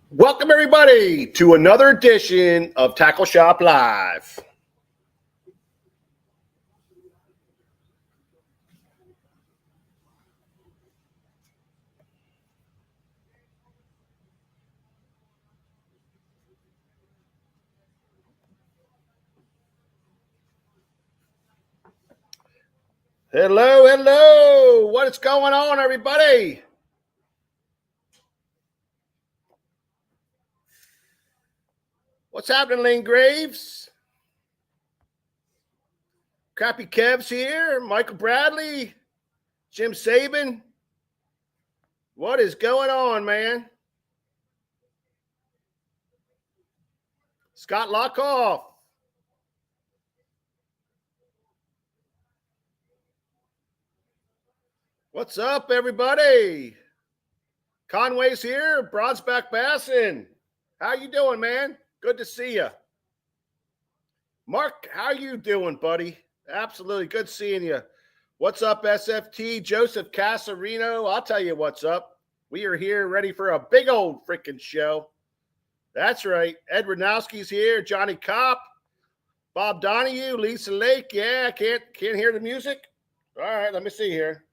Welcome, everybody, to another edition of Tackle Shop Live. Hello. What is going on, everybody? What's happening, Lane Graves? Crappy Kev's here. Michael Bradley. Jim Saban. What is going on, man? Scott Lockoff. What's up, everybody? Conway's here. Broadsback Bassin. How you doing, man? Good to see you. Mark, how you doing, buddy? Absolutely. Good seeing you. What's up, SFT? Joseph Casarino. I'll tell you what's up. We are here ready for a big old freaking show. That's right. Ed Ranowski's here. Johnny Kopp. Bob Donahue. Lisa Lake. Yeah, can't hear the music. All right, let me see here.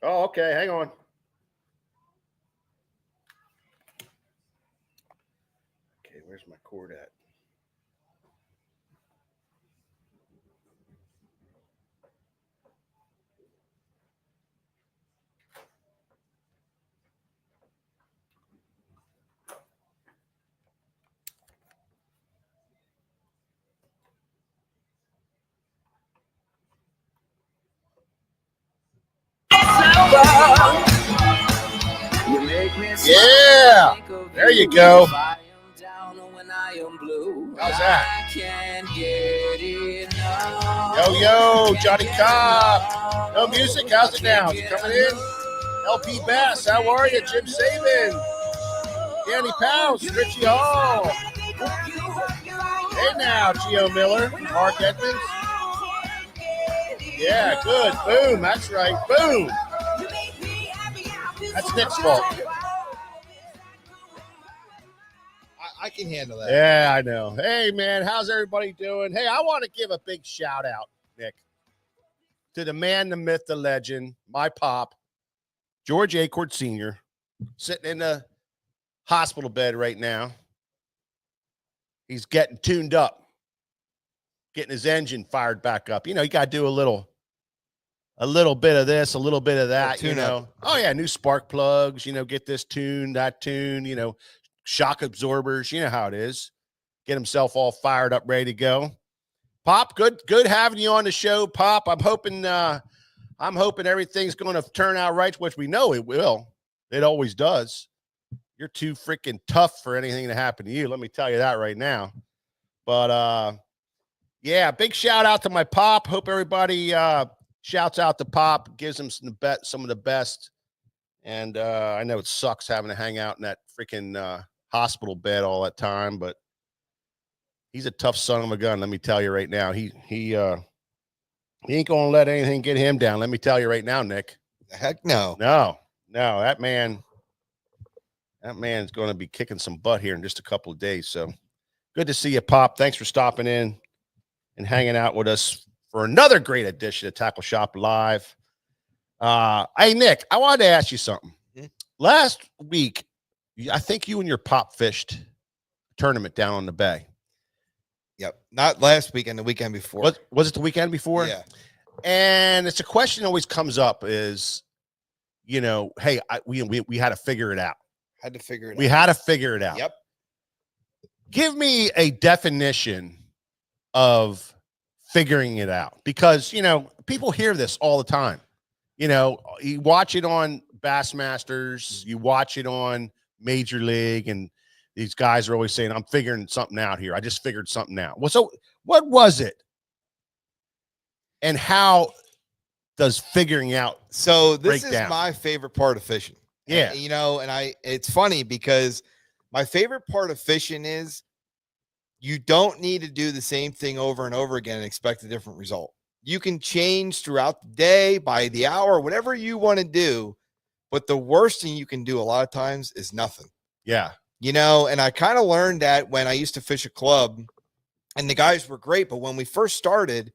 Oh, okay. Hang on. Okay, where's my cord at? Yeah, there you go. How's that? Yo, Johnny Cobb. No music? How's it now? Is it coming in? LP Bass, how are you? Jim Saban. Danny Powers, Richie Hall. Hey now, Gio Miller, Mark Edmonds. Yeah, good. Boom, that's right. Boom. That's Nick's fault. I can handle that. Yeah, I know. Hey, man, how's everybody doing? Hey, I want to give a big shout out, Nick, to the man, the myth, the legend, my pop, George Acord Sr., sitting in the hospital bed right now. He's getting tuned up, getting his engine fired back up. You know, you got to do a little bit of this, a little bit of that, you know. Oh, yeah, new spark plugs, you know, get this tune, that tune, you know, shock absorbers, you know how it is. Get himself all fired up, ready to go. Pop, good having you on the show, Pop. I'm hoping everything's going to turn out right, which we know it will. It always does. You're too freaking tough for anything to happen to you. Let me tell you that right now. But yeah, big shout out to my Pop. Hope everybody shouts out to Pop, gives him some of the best. And I know it sucks having to hang out in that freaking hospital bed all that time, but he's a tough son of a gun. Let me tell you right now, he ain't gonna let anything get him down. Let me tell you right now, Nick. Heck no. No, that man's going to be kicking some butt here in just a couple of days. So good to see you, Pop. Thanks for stopping in and hanging out with us for another great edition of Tackle Shop Live. Hey, Nick, I wanted to ask you something. Mm-hmm. Last week, I think you and your Pop fished a tournament down on the bay. Yep. Not last weekend, the weekend before. Was it the weekend before? Yeah. And it's a question that always comes up is, you know, hey, we had to figure it out. Had to figure it out. We had to figure it out. Yep. Give me a definition of figuring it out, because, you know, people hear this all the time. You know, you watch it on Bassmasters, you watch it on Major League, and these guys are always saying, I'm figuring something out here. I just figured something out. Well, so what was it? And how does figuring out So this break is down? my favorite part of fishing. Yeah. And, you know, and it's funny because my favorite part of fishing is you don't need to do the same thing over and over again and expect a different result. You can change throughout the day, by the hour, whatever you want to do, But the worst thing you can do a lot of times is nothing. Yeah. You know, and I kind of learned that when I used to fish a club, and the guys were great. But when we first started,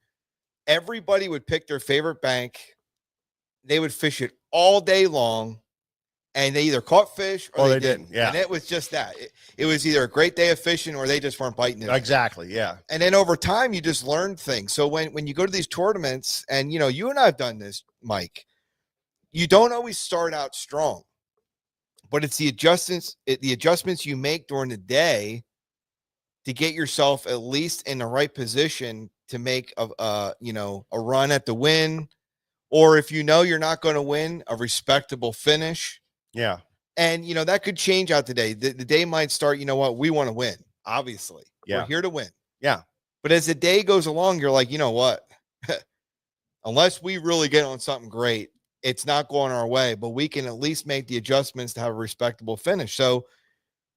everybody would pick their favorite bank. They would fish it all day long, and they either caught fish or they didn't. Yeah. And it was just that. It was either a great day of fishing or they just weren't biting it. Exactly. Yeah. And then over time, you just learn things. So when you go to these tournaments, and, you know, you and I have done this, Mike, you don't always start out strong, but it's the adjustments you make during the day to get yourself at least in the right position to make a run at the win, or if you know you're not going to win, a respectable finish. Yeah. And, you know, that could change out today. The day might start, you know what, we want to win. Obviously. Yeah. We're here to win. Yeah. But as the day goes along, you're like, you know what, unless we really get on something great, it's not going our way, but we can at least make the adjustments to have a respectable finish. So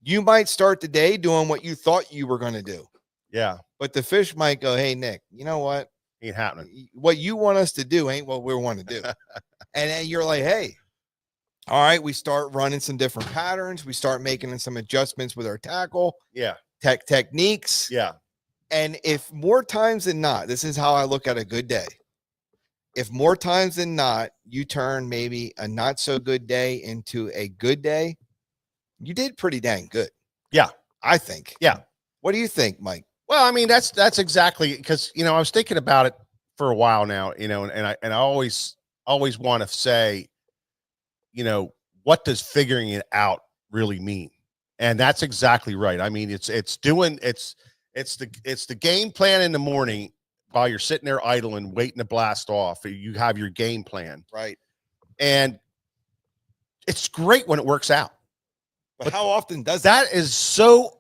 you might start the day doing what you thought you were going to do. Yeah. But the fish might go, hey, Nick, you know what? Ain't happening. What you want us to do ain't what we want to do. And then you're like, hey, all right, we start running some different patterns. We start making some adjustments with our tackle. Yeah. Techniques. Yeah. And if more times than not, this is how I look at a good day. If more times than not, you turn maybe a not so good day into a good day, you did pretty dang good. Yeah. I think. Yeah. What do you think, Mike? Well, I mean, that's exactly, because, you know, I was thinking about it for a while now, you know, and I always want to say, you know, what does figuring it out really mean? And that's exactly right. I mean, it's the game plan in the morning while you're sitting there idling, waiting to blast off. You have your game plan. Right. And it's great when it works out. But how often does that is so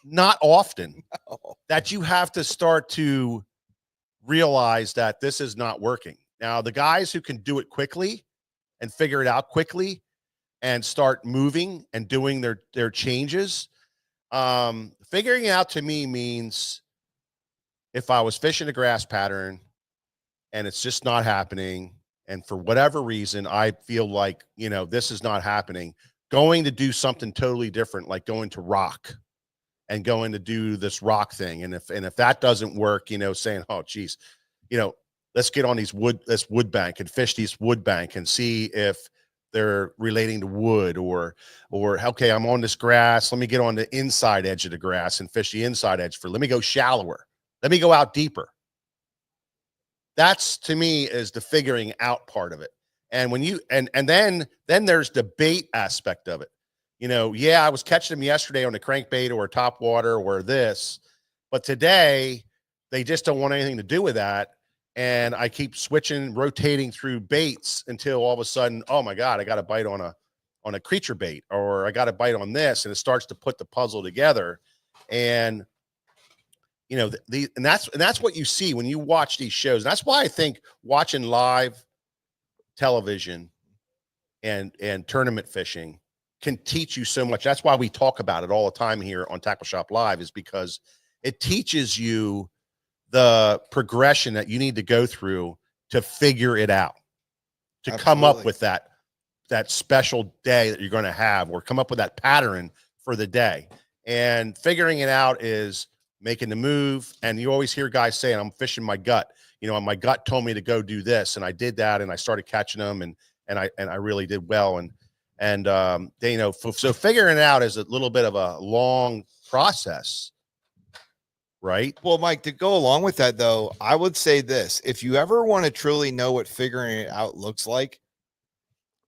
not often that you have to start to realize that this is not working. Now, the guys who can do it quickly and figure it out quickly and start moving and doing their changes, figuring it out to me means if I was fishing a grass pattern and it's just not happening, and for whatever reason, I feel like, you know, this is not happening, going to do something totally different, like going to rock and going to do this rock thing. And if that doesn't work, you know, saying, oh, geez, you know, let's get on this wood bank and fish these wood bank and see if they're relating to wood, or, okay, I'm on this grass. Let me get on the inside edge of the grass and fish the inside edge let me go shallower. Let me go out deeper. That's, to me, is the figuring out part of it. And when you, and then there's the bait aspect of it. You know, yeah, I was catching them yesterday on the crankbait or Topwater or this, but today they just don't want anything to do with that. And I keep rotating through baits until all of a sudden, oh my God, I got a bite on a creature bait, or I got a bite on this, and it starts to put the puzzle together. And you know, and that's what you see when you watch these shows. And that's why I think watching live television and tournament fishing can teach you so much. That's why we talk about it all the time here on Tackle Shop Live, is because it teaches you the progression that you need to go through to figure it out, to Absolutely. come up with that special day that you're going to have, or come up with that pattern for the day. And figuring it out is making the move. And you always hear guys saying, I'm fishing my gut. You know, my gut told me to go do this, and I did that, and I started catching them, and I really did well. And they, you know, so figuring it out is a little bit of a long process, right? Well, Mike, to go along with that, though, I would say this: if you ever want to truly know what figuring it out looks like,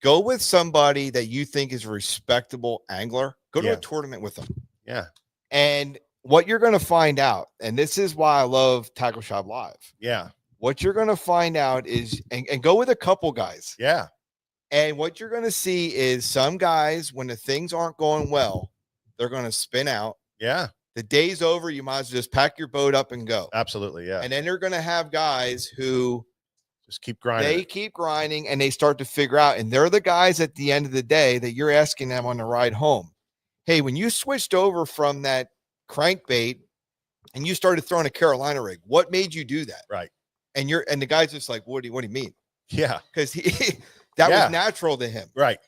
go with somebody that you think is a respectable angler. Go to a tournament with them. Yeah. And what you're going to find out, and this is why I love Tackle Shop Live. Yeah. What you're going to find out is, and go with a couple guys. Yeah. And what you're going to see is some guys, when the things aren't going well, they're going to spin out. Yeah. The day's over. You might as well just pack your boat up and go. Absolutely. Yeah. And then they're going to have guys who just keep grinding. They keep grinding, and they start to figure out. And they're the guys at the end of the day that you're asking them on the ride home, hey, when you switched over from that crankbait and you started throwing a Carolina rig, what made you do that? Right. And the guy's just like, what do you mean? Yeah. Because that was natural to him. Right.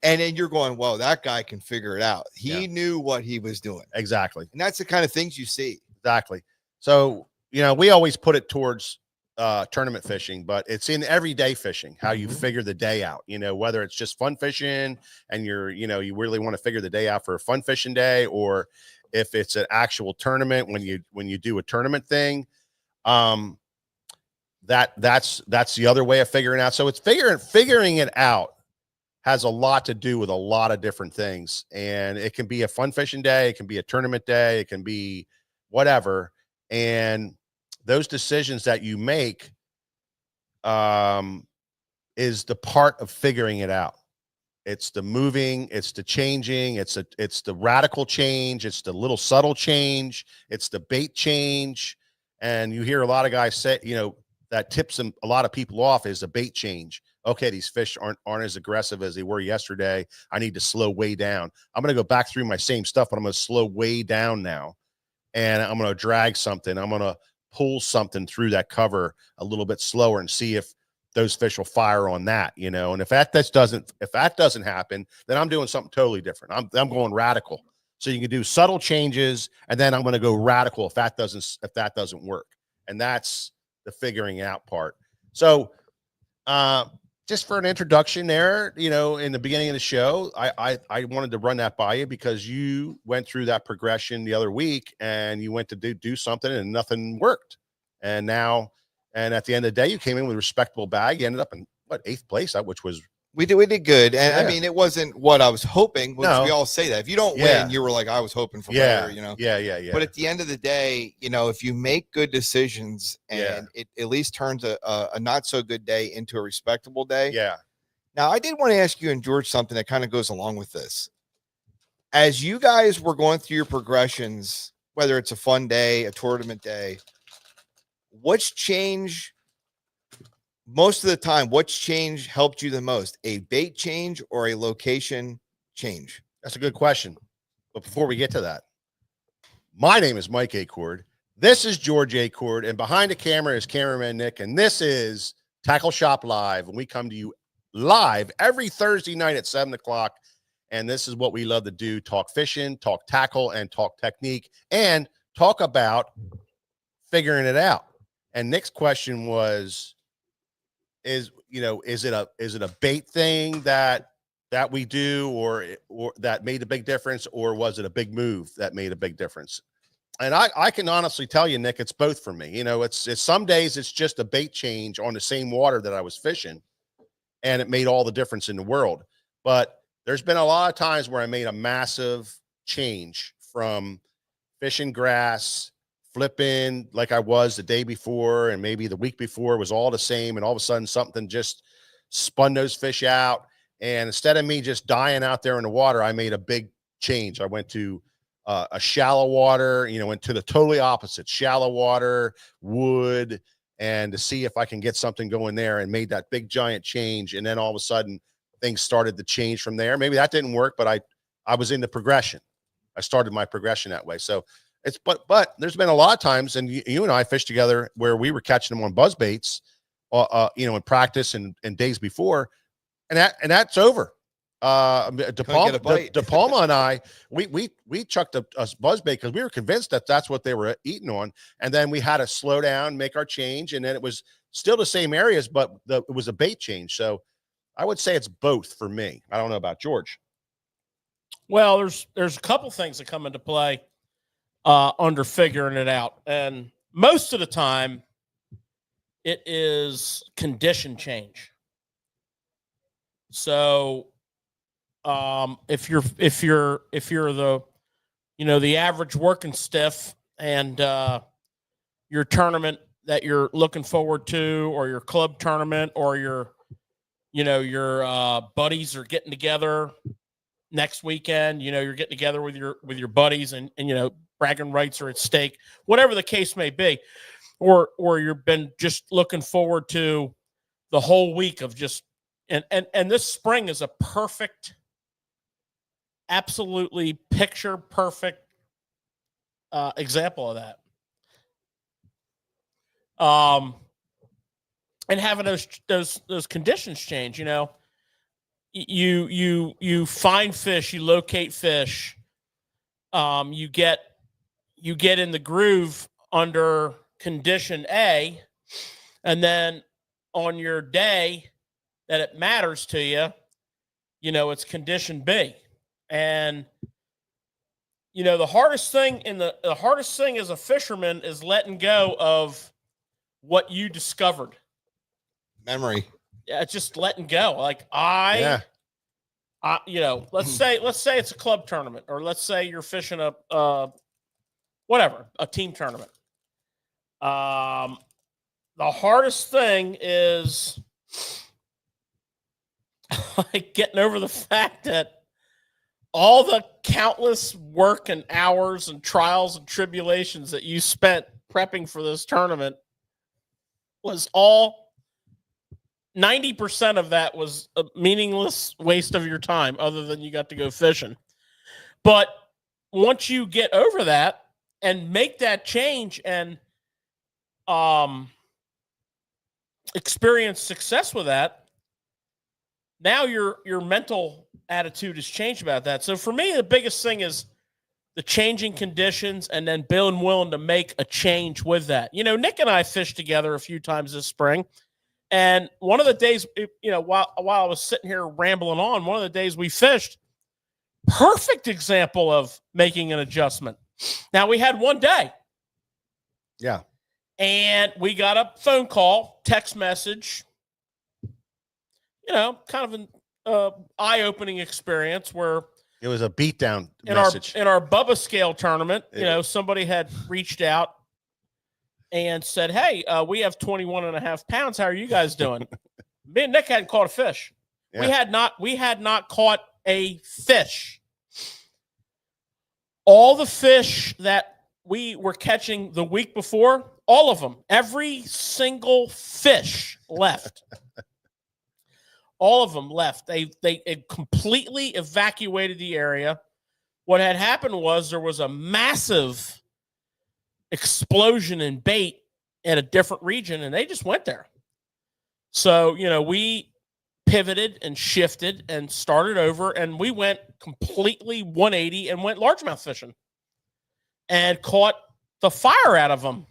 And then you're going, whoa, that guy can figure it out. He Yeah. knew what he was doing. Exactly. And that's the kind of things you see. Exactly. So, we always put it towards tournament fishing, but it's in everyday fishing, how you figure the day out, whether it's just fun fishing and you really want to figure the day out for a fun fishing day, or if it's an actual tournament, when you do a tournament thing, that's the other way of figuring out. So it's figuring it out has a lot to do with a lot of different things. And it can be a fun fishing day. It can be a tournament day. It can be whatever. And those decisions that you make is the part of figuring it out. It's the moving, it's the changing, it's the radical change, it's the little subtle change, it's the bait change. And you hear a lot of guys say, that tips a lot of people off is a bait change. Okay, these fish aren't as aggressive as they were yesterday. I need to slow way down. I'm going to go back through my same stuff, but I'm going to slow way down now. And I'm going to drag something. I'm going to pull something through that cover a little bit slower and see if those fish will fire on that, And if that doesn't happen, then I'm doing something totally different. I'm going radical. So you can do subtle changes, and then I'm going to go radical if that doesn't work. And that's the figuring out part. So, just for an introduction there, in the beginning of the show, I wanted to run that by you because you went through that progression the other week and you went to do something and nothing worked. And at the end of the day, you came in with a respectable bag. You ended up in 8th place, which was, we did good. And yeah. I mean, it wasn't what I was hoping, which No. we all say that if you don't win, you were like, I was hoping for better, Yeah. But at the end of the day, if you make good decisions and it at least turns a not so good day into a respectable day. Yeah. Now, I did want to ask you and George something that kind of goes along with this. As you guys were going through your progressions, whether it's a fun day, a tournament day, what's changed most of the time? What's change helped you the most? A bait change or a location change? That's a good question. But before we get to that, my name is Mike Acord. This is George Acord, and behind the camera is cameraman Nick, and this is Tackle Shop Live, and we come to you live every Thursday night at 7 o'clock, and this is what we love to do: talk fishing, talk tackle, and talk technique, and talk about figuring it out. And Nick's question was, is it a bait thing that we do, or that made a big difference, or was it a big move that made a big difference? And I can honestly tell you, Nick, it's both for me. It's some days it's just a bait change on the same water that I was fishing, and it made all the difference in the world. But there's been a lot of times where I made a massive change from fishing grass, flipping like I was the day before and maybe the week before was all the same, and all of a sudden something just spun those fish out. And instead of me just dying out there in the water, I made a big change. I went to a shallow water, went to the totally opposite, shallow water, wood, and to see if I can get something going there, and made that big giant change. And then all of a sudden things started to change from there. Maybe that didn't work, but I was in the progression. I started my progression that way. So but there's been a lot of times, and you and I fished together where we were catching them on buzz baits, in practice and days before, and that's over. De Palma and I, we chucked a buzz bait because we were convinced that that's what they were eating on, and then we had to slow down, make our change, and then it was still the same areas, but it was a bait change. So I would say it's both for me. I don't know about George. Well, there's a couple things that come into play under figuring it out, and most of the time it is condition change. So if you're the the average working stiff, and your tournament that you're looking forward to, or your club tournament, or your buddies are getting together next weekend, you're getting together with your buddies, and bragging rights are at stake, whatever the case may be, or you've been just looking forward to the whole week of just, and this spring is a perfect, absolutely picture perfect example of that. And having those conditions change, you find fish, you locate fish, you get in the groove under condition A, and then on your day that it matters to you, it's condition B. And the hardest thing as a fisherman is letting go of what you discovered. Memory. Yeah, it's just letting go. Like let's say it's a club tournament, or let's say you're fishing a team tournament. The hardest thing is like getting over the fact that all the countless work and hours and trials and tribulations that you spent prepping for this tournament was all 90% of that was a meaningless waste of your time, other than you got to go fishing. But once you get over that and make that change and experience success with that, now your mental attitude has changed about that. So for me, the biggest thing is the changing conditions and then being willing to make a change with that. Nick and I fished together a few times this spring. And one of the days, while I was sitting here rambling on, one of the days we fished, perfect example of making an adjustment. Now, we had one day. Yeah. And we got a phone call, text message, kind of an eye-opening experience where it was a beatdown in message. In our Bubba scale tournament, somebody had reached out and said, hey, we have 21.5 pounds. How are you guys doing? Me and Nick hadn't caught a fish. Yeah. We had not caught a fish. All the fish that we were catching the week before, all of them, every single fish left. All of them left. They completely evacuated the area. What had happened was there was a massive explosion in bait in a different region, and they just went there. So, we pivoted and shifted and started over, and we went completely 180 and went largemouth fishing and caught the fire out of them.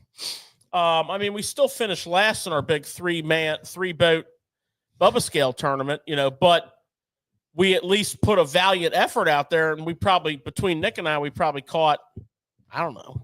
We still finished last in our big 3-boat Bubba scale tournament, but we at least put a valiant effort out there, and we probably, between Nick and I, we probably caught, I don't know,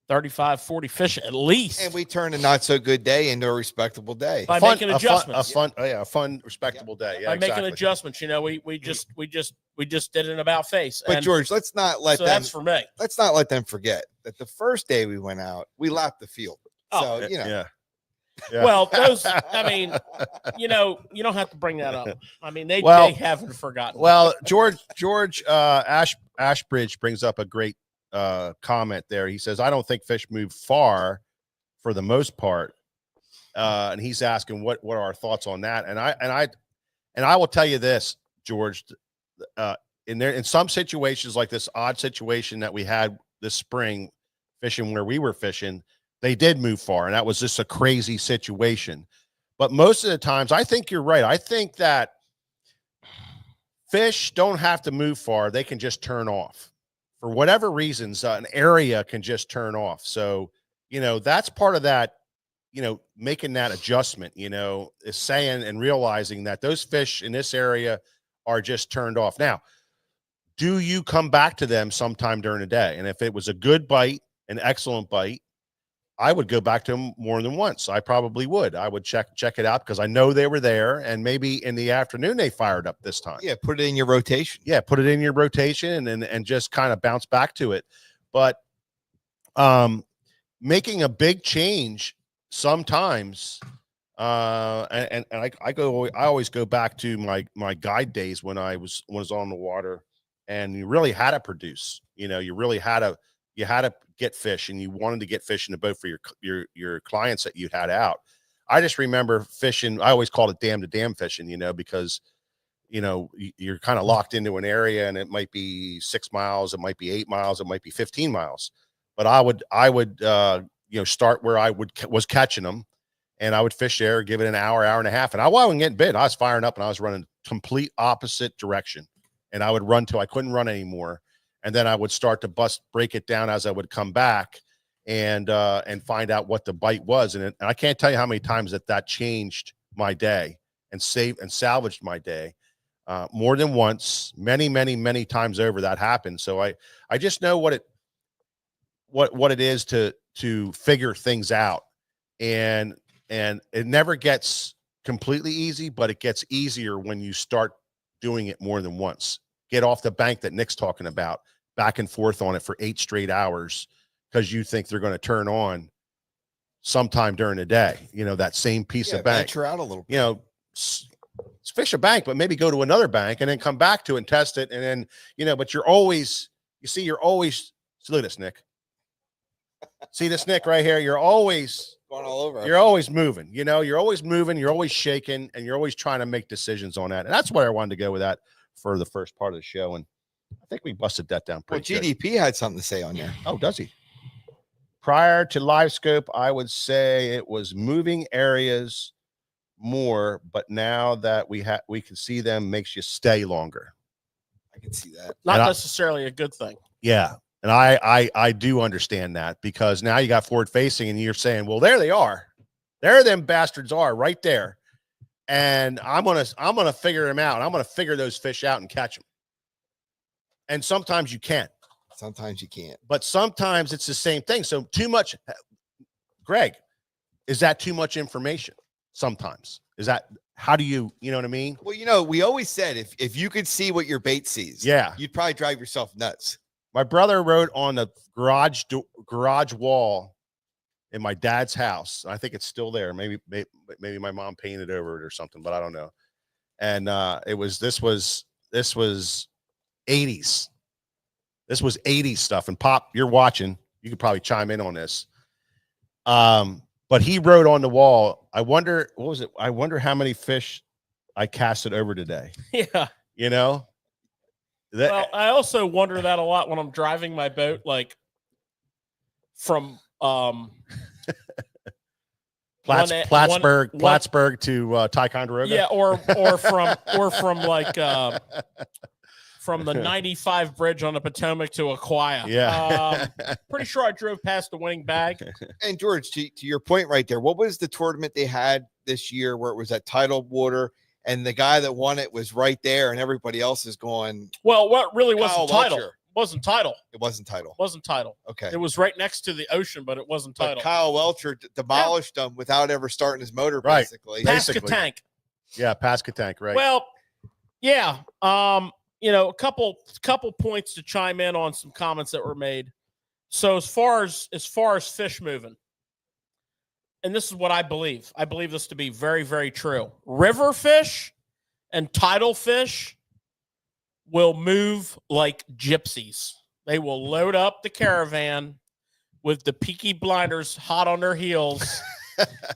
35, 40 fish at least. And we turned a not so good day into a respectable day. By making adjustments. A fun, respectable day. Yeah, by making adjustments. We just did an about face. But George, let's not let them. That's for me. Let's not let them forget that the first day we went out, we lapped the field. Oh, so Yeah. Well, those, you don't have to bring that up. They haven't forgotten. Well, George Ashbridge brings up a great comment there. He says, I don't think fish move far for the most part. And he's asking what are our thoughts on that? And I will tell you this, George, in some situations like this odd situation that we had this spring fishing where we were fishing, they did move far, and that was just a crazy situation. But most of the times, I think you're right. I think that fish don't have to move far. They can just turn off. For whatever reasons, an area can just turn off. So, that's part of that, making that adjustment, is saying and realizing that those fish in this area are just turned off. Now, do you come back to them sometime during the day? And if it was a good bite, an excellent bite, I would go back to them more than once. I probably would. I would check it out because I know they were there, and maybe in the afternoon they fired up this time. Yeah, put it in your rotation. Yeah, put it in your rotation and just kind of bounce back to it. But making a big change sometimes, and I always go back to my guide days when I was on the water, and you really had to produce. You really had to. You had to get fish, and you wanted to get fish in the boat for your clients that you had out. I just remember fishing. I always called it dam to dam fishing, because, you're kind of locked into an area, and it might be 6 miles, it might be 8 miles, it might be 15 miles. But I would start where I was catching them, and I would fish there, give it an hour, hour and a half. And I wasn't getting bit. I was firing up and I was running complete opposite direction. And I would run till I couldn't run anymore. And then I would start to break it down as I would come back and find out what the bite was. And I can't tell you how many times that changed my day and salvaged my day. More than once, many, many, many times over that happened. So I just know what it is to figure things out. And it never gets completely easy, but it gets easier when you start doing it more than once. Get off the bank that Nick's talking about, back and forth on it for 8 straight hours because you think they're going to turn on sometime during the day. You know, that same piece of bank. Venture out a little bit. You know, fish a bank, but maybe go to another bank and then come back to it and test it. And then, you know, but you're always look at this, Nick. See this, Nick, right here? You're always going all over. You're always moving, you know, you're always moving, you're always shaking, and you're always trying to make decisions on that. And that's why I wanted to go with that for the first part of the show. And I think we busted that down pretty good. GDP had something to say on there. Oh, does he? Prior to live scope, I would say it was moving areas more, but now that we can see them, makes you stay longer. I can see that. Not necessarily a good thing. Yeah. And I do understand that, because now you got forward facing and you're saying, well, there they are. There them bastards are right there. And I'm going to figure them out. I'm going to figure those fish out and catch them. And sometimes you can. Sometimes you can't. But sometimes it's the same thing. So too much, Greg, is that too much information? Sometimes. Is that, how do you know what I mean? Well, you know, we always said if you could see what your bait sees, yeah, you'd probably drive yourself nuts. My brother wrote on the garage wall in my dad's house. I think it's still there. Maybe my mom painted over it or something, but I don't know. And this was 80s. This was 80s stuff. And Pop, you're watching. You could probably chime in on this. But he wrote on the wall, I wonder, what was it? I wonder how many fish I casted over today. Yeah. You know? Well, I also wonder that a lot when I'm driving my boat, like from Plattsburgh to Ticonderoga. Yeah, or from like from the 95 bridge on the Potomac to Aquia. Yeah. Pretty sure I drove past the winning bag. And George, to your point right there, what was the tournament they had this year where it was at Topwater? And the guy that won it was right there, and everybody else is going. Well, what really wasn't title? Welcher. Wasn't title. It wasn't title. Wasn't title. Okay. It was right next to the ocean, but it wasn't title. But Kyle Welcher demolished them without ever starting his motor, right. basically. Pascatank. Yeah, Pascatank, right. Well, yeah. You know, a couple points to chime in on some comments that were made. So as far as fish moving, and this is what I believe this to be very, very true. River fish and tidal fish will move like gypsies. They will load up the caravan with the Peaky Blinders hot on their heels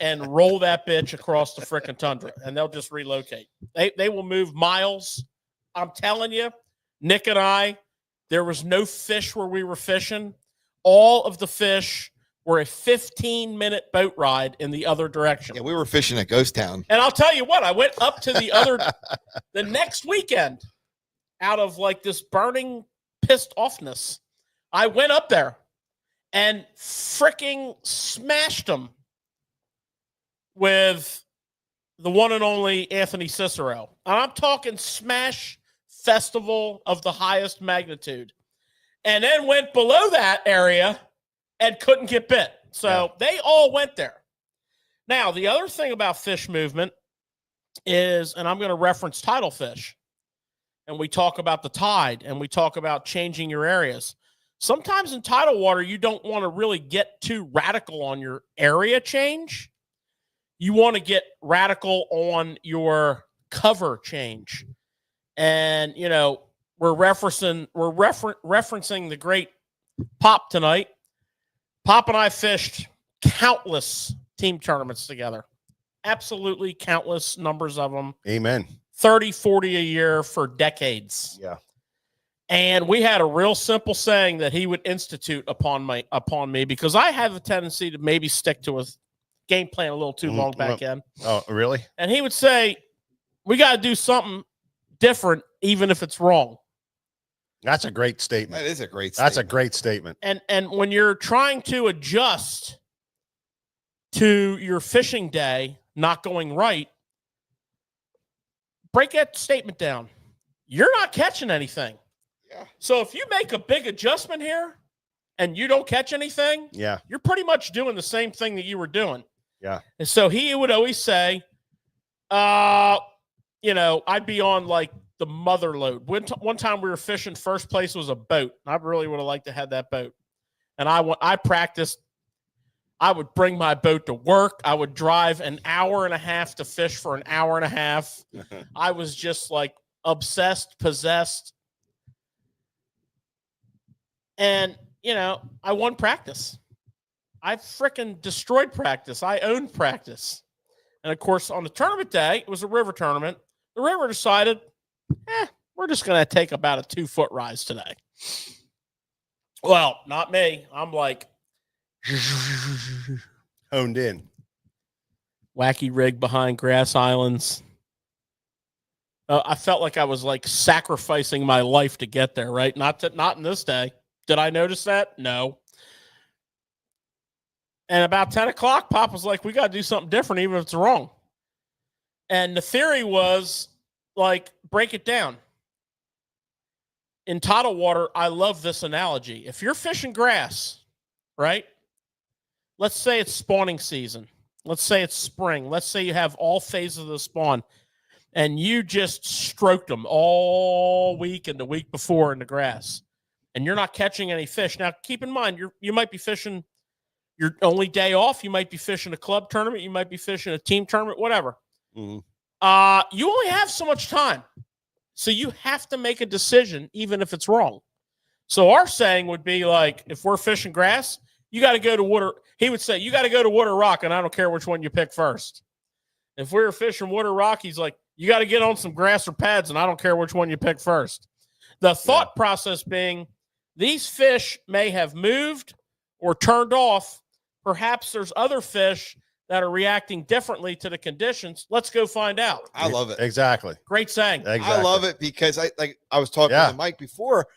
and roll that bitch across the frickin' tundra, and they'll just relocate. They will move miles. I'm telling you, Nick and I, there was no fish where we were fishing. All of the fish were a 15-minute boat ride in the other direction. Yeah, we were fishing at Ghost Town. And I'll tell you what, I went up to the next weekend out of like this burning pissed offness. I went up there and freaking smashed them with the one and only Anthony Cicero. And I'm talking smash festival of the highest magnitude. And then went below that area and couldn't get bit. So They all went there. Now, the other thing about fish movement is, and I'm going to reference tidal fish, and we talk about the tide, and we talk about changing your areas. Sometimes in tidal water, you don't want to really get too radical on your area change. You want to get radical on your cover change. And, you know, we're referencing the great Pop tonight. Pop and I fished countless team tournaments together. Absolutely countless numbers of them. Amen. 30, 40 a year for decades. Yeah. And we had a real simple saying that he would institute upon me, because I have a tendency to maybe stick to a game plan a little too long back in. Oh, really? And he would say, we got to do something different, even if it's wrong. That's a great statement. That is a great That's statement. a great statement. And when you're trying to adjust to your fishing day not going right, break that statement down. You're not catching anything. Yeah. So if you make a big adjustment here and you don't catch anything, Yeah. you're pretty much doing the same thing that you were doing. Yeah. And so he would always say, I'd be on like the mother load. One time we were fishing, first place was a boat. I really would have liked to have that boat. And I practiced. I would bring my boat to work. I would drive an hour and a half to fish for an hour and a half. I was just like obsessed, possessed. And, I won practice. I freaking destroyed practice. I owned practice. And, of course, on the tournament day, it was a river tournament. The river decided, we're just going to take about a 2-foot rise today. Well, not me. I'm like, Honed in. wacky rig behind grass islands. I felt like I was like sacrificing my life to get there, right? Not in this day. Did I notice that? No. And about 10 o'clock, Pop was like, we got to do something different, even if it's wrong. And the theory was like, break it down. In tidal water, I love this analogy. If you're fishing grass, right? Let's say it's spawning season. Let's say it's spring. Let's say you have all phases of the spawn and you just stroked them all week and the week before in the grass and you're not catching any fish. Now, keep in mind, you might be fishing your only day off. You might be fishing a club tournament. You might be fishing a team tournament, whatever. Mm-hmm. You only have so much time. So you have to make a decision, even if it's wrong. So our saying would be like, if we're fishing grass, you got to go to water. He would say, you got to go to water rock, and I don't care which one you pick first. If we were fishing water rock, he's like, you got to get on some grass or pads, and I don't care which one you pick first. The thought process being, these fish may have moved or turned off. Perhaps there's other fish that are reacting differently to the conditions. Let's go find out. I love it. Exactly. Great saying. Exactly. I love it because I was talking to Mike before.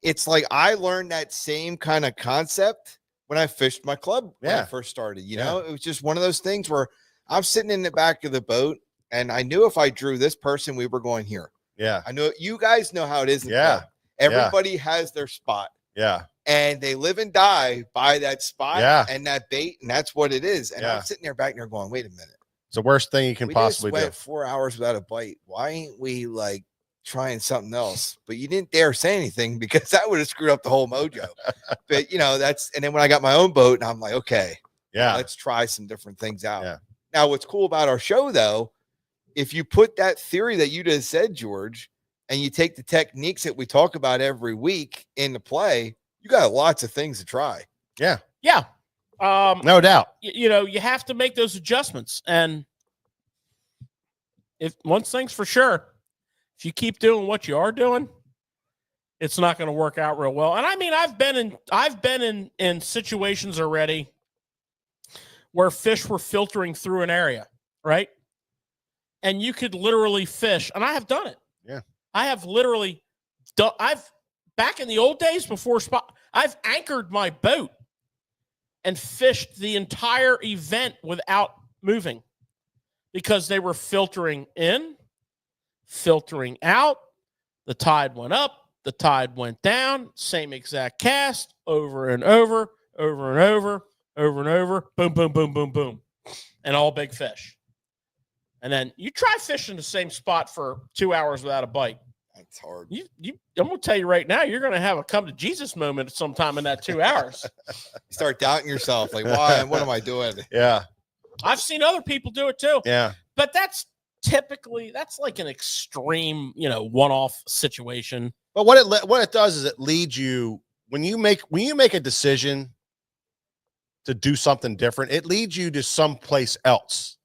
It's like I learned that same kind of concept when I fished my club when I first started. You know, it was just one of those things where I'm sitting in the back of the boat and I knew if I drew this person, we were going here. Yeah. I know you guys know how it is. Everybody has their spot. Yeah. And they live and die by that spot and that bait, and that's what it is. And I'm sitting there back there going, wait a minute. It's the worst thing you can possibly just do. went 4 hours without a bite. Why ain't we like trying something else? But you didn't dare say anything because that would have screwed up the whole mojo. But and then when I got my own boat and I'm like, okay, let's try some different things out. Yeah. Now, what's cool about our show though, if you put that theory that you just said, George, and you take the techniques that we talk about every week into play, you got lots of things to try. Yeah. Yeah. No doubt. You have to make those adjustments. And if one thing's for sure, if you keep doing what you are doing, it's not going to work out real well. And I mean, I've been in situations already where fish were filtering through an area, right? And you could literally fish, and I have done it. Yeah. I have literally done, back in the old days before spot, I've anchored my boat and fished the entire event without moving because they were filtering in, filtering out. The tide went up, the tide went down, same exact cast over and over, over and over, over and over, boom, boom, boom, boom, boom, and all big fish. And then you try fishing the same spot for 2 hours without a bite. That's hard. I'm going to tell you right now, you're going to have a come to Jesus moment sometime in that 2 hours. You start doubting yourself. Like, why? What am I doing? Yeah. I've seen other people do it too. Yeah. But that's like an extreme, one-off situation. But what it does is it leads you when you make a decision to do something different, it leads you to someplace else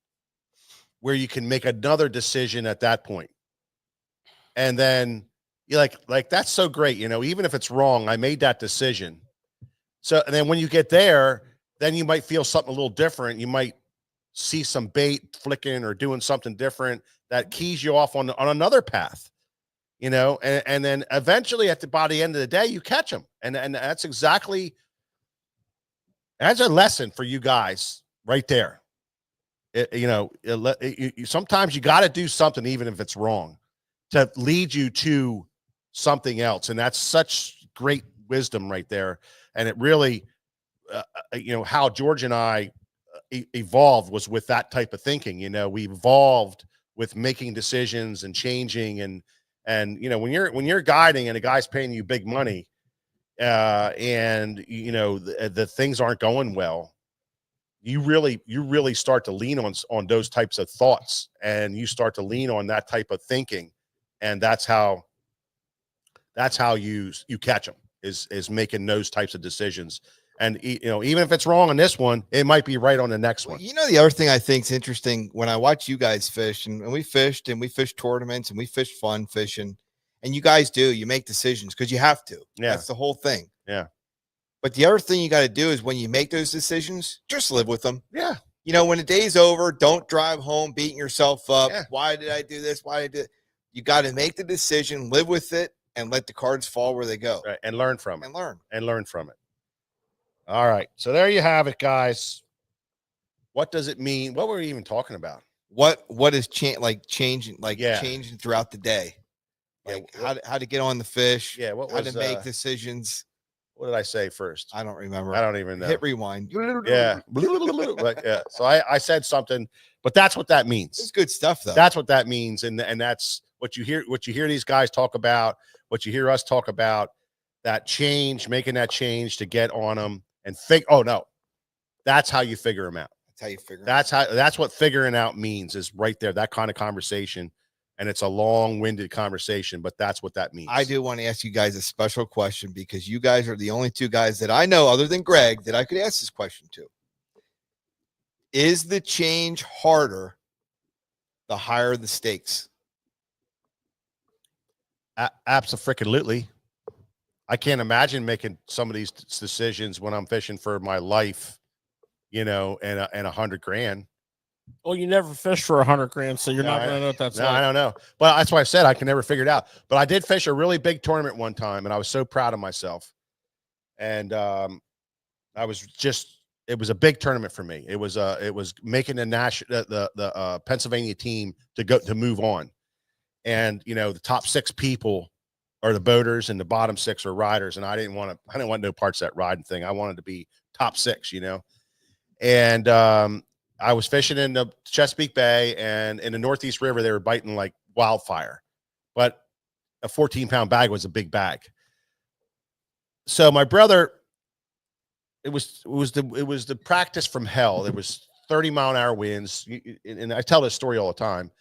where you can make another decision at that point. And then you're like, that's so great. Even if it's wrong, I made that decision. So, and then when you get there, then you might feel something a little different. You might see some bait flicking or doing something different that keys you off on another path, you know, and then eventually by the end of the day, you catch them. And that's a lesson for you guys right there. Sometimes you got to do something, even if it's wrong, to lead you to something else. And that's such great wisdom right there. And it really, how George and I evolved was with that type of thinking. You know, we evolved with making decisions and changing. And, when you're guiding and a guy's paying you big money, and the things aren't going well, you really start to lean on those types of thoughts, and you start to lean on that type of thinking. And that's how you catch them, is making those types of decisions. And even if it's wrong on this one, it might be right on the next one. You know, the other thing I think is interesting when I watch you guys fish, and we fished tournaments, and we fished fun fishing, and you guys you make decisions because you have to. Yeah. That's the whole thing. Yeah. But the other thing you got to do is when you make those decisions, just live with them. Yeah. You know, when the day's over, don't drive home beating yourself up. Yeah. Why did I do this? Why did I do it? You got to make the decision, live with it, and let the cards fall where they go. Right. And learn from it. And learn from it. All right. So there you have it, guys. What does it mean? What were we even talking about? What is changing throughout the day? Like how to get on the fish. Yeah. How to make decisions. What did I say first? I don't remember. I don't even know. Hit rewind. Yeah. Yeah. So I said something, but that's what that means. It's good stuff, though. That's what that means. And that's what you hear these guys talk about, what you hear us talk about, that change, making that change to get on them and think, oh no, that's how you figure them out. That's what figuring out means, is right there, that kind of conversation. And it's a long-winded conversation, but that's what that means. I do want to ask you guys a special question, because you guys are the only two guys that I know, other than Greg, that I could ask this question to. Is the change harder the higher the stakes? Absolutely. I can't imagine making some of these decisions when I'm fishing for my life, and $100,000. Well, you never fish for $100,000, so you're not going to know what that's like. I don't know. But that's why I said I can never figure it out. But I did fish a really big tournament one time, and I was so proud of myself. And it was a big tournament for me. It was making the Pennsylvania team to move on. And the top 6 people are the boaters, and the bottom 6 are riders. And I didn't want no parts of that riding thing. I wanted to be top 6, And I was fishing in the Chesapeake Bay, and in the Northeast River, they were biting like wildfire, but a 14-pound bag was a big bag. So my brother, it was the practice from hell. There was 30-mile-an-hour winds. And I tell this story all the time.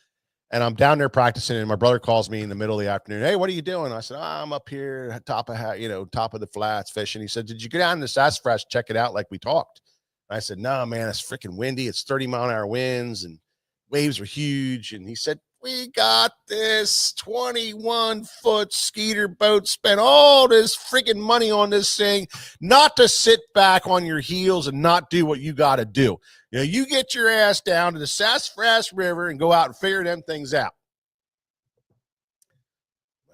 And I'm down there practicing, and my brother calls me in the middle of the afternoon. Hey, what are you doing? I said, I'm up here top of the flats fishing. He said, did you go down to Sassafras, check it out like we talked? I said, no, man, it's freaking windy. It's 30-mile-an-hour winds, and waves are huge. And he said, we got this 21-foot skeeter boat, spent all this freaking money on this thing, not to sit back on your heels and not do what you got to do. You get your ass down to the Sassafras River and go out and figure them things out.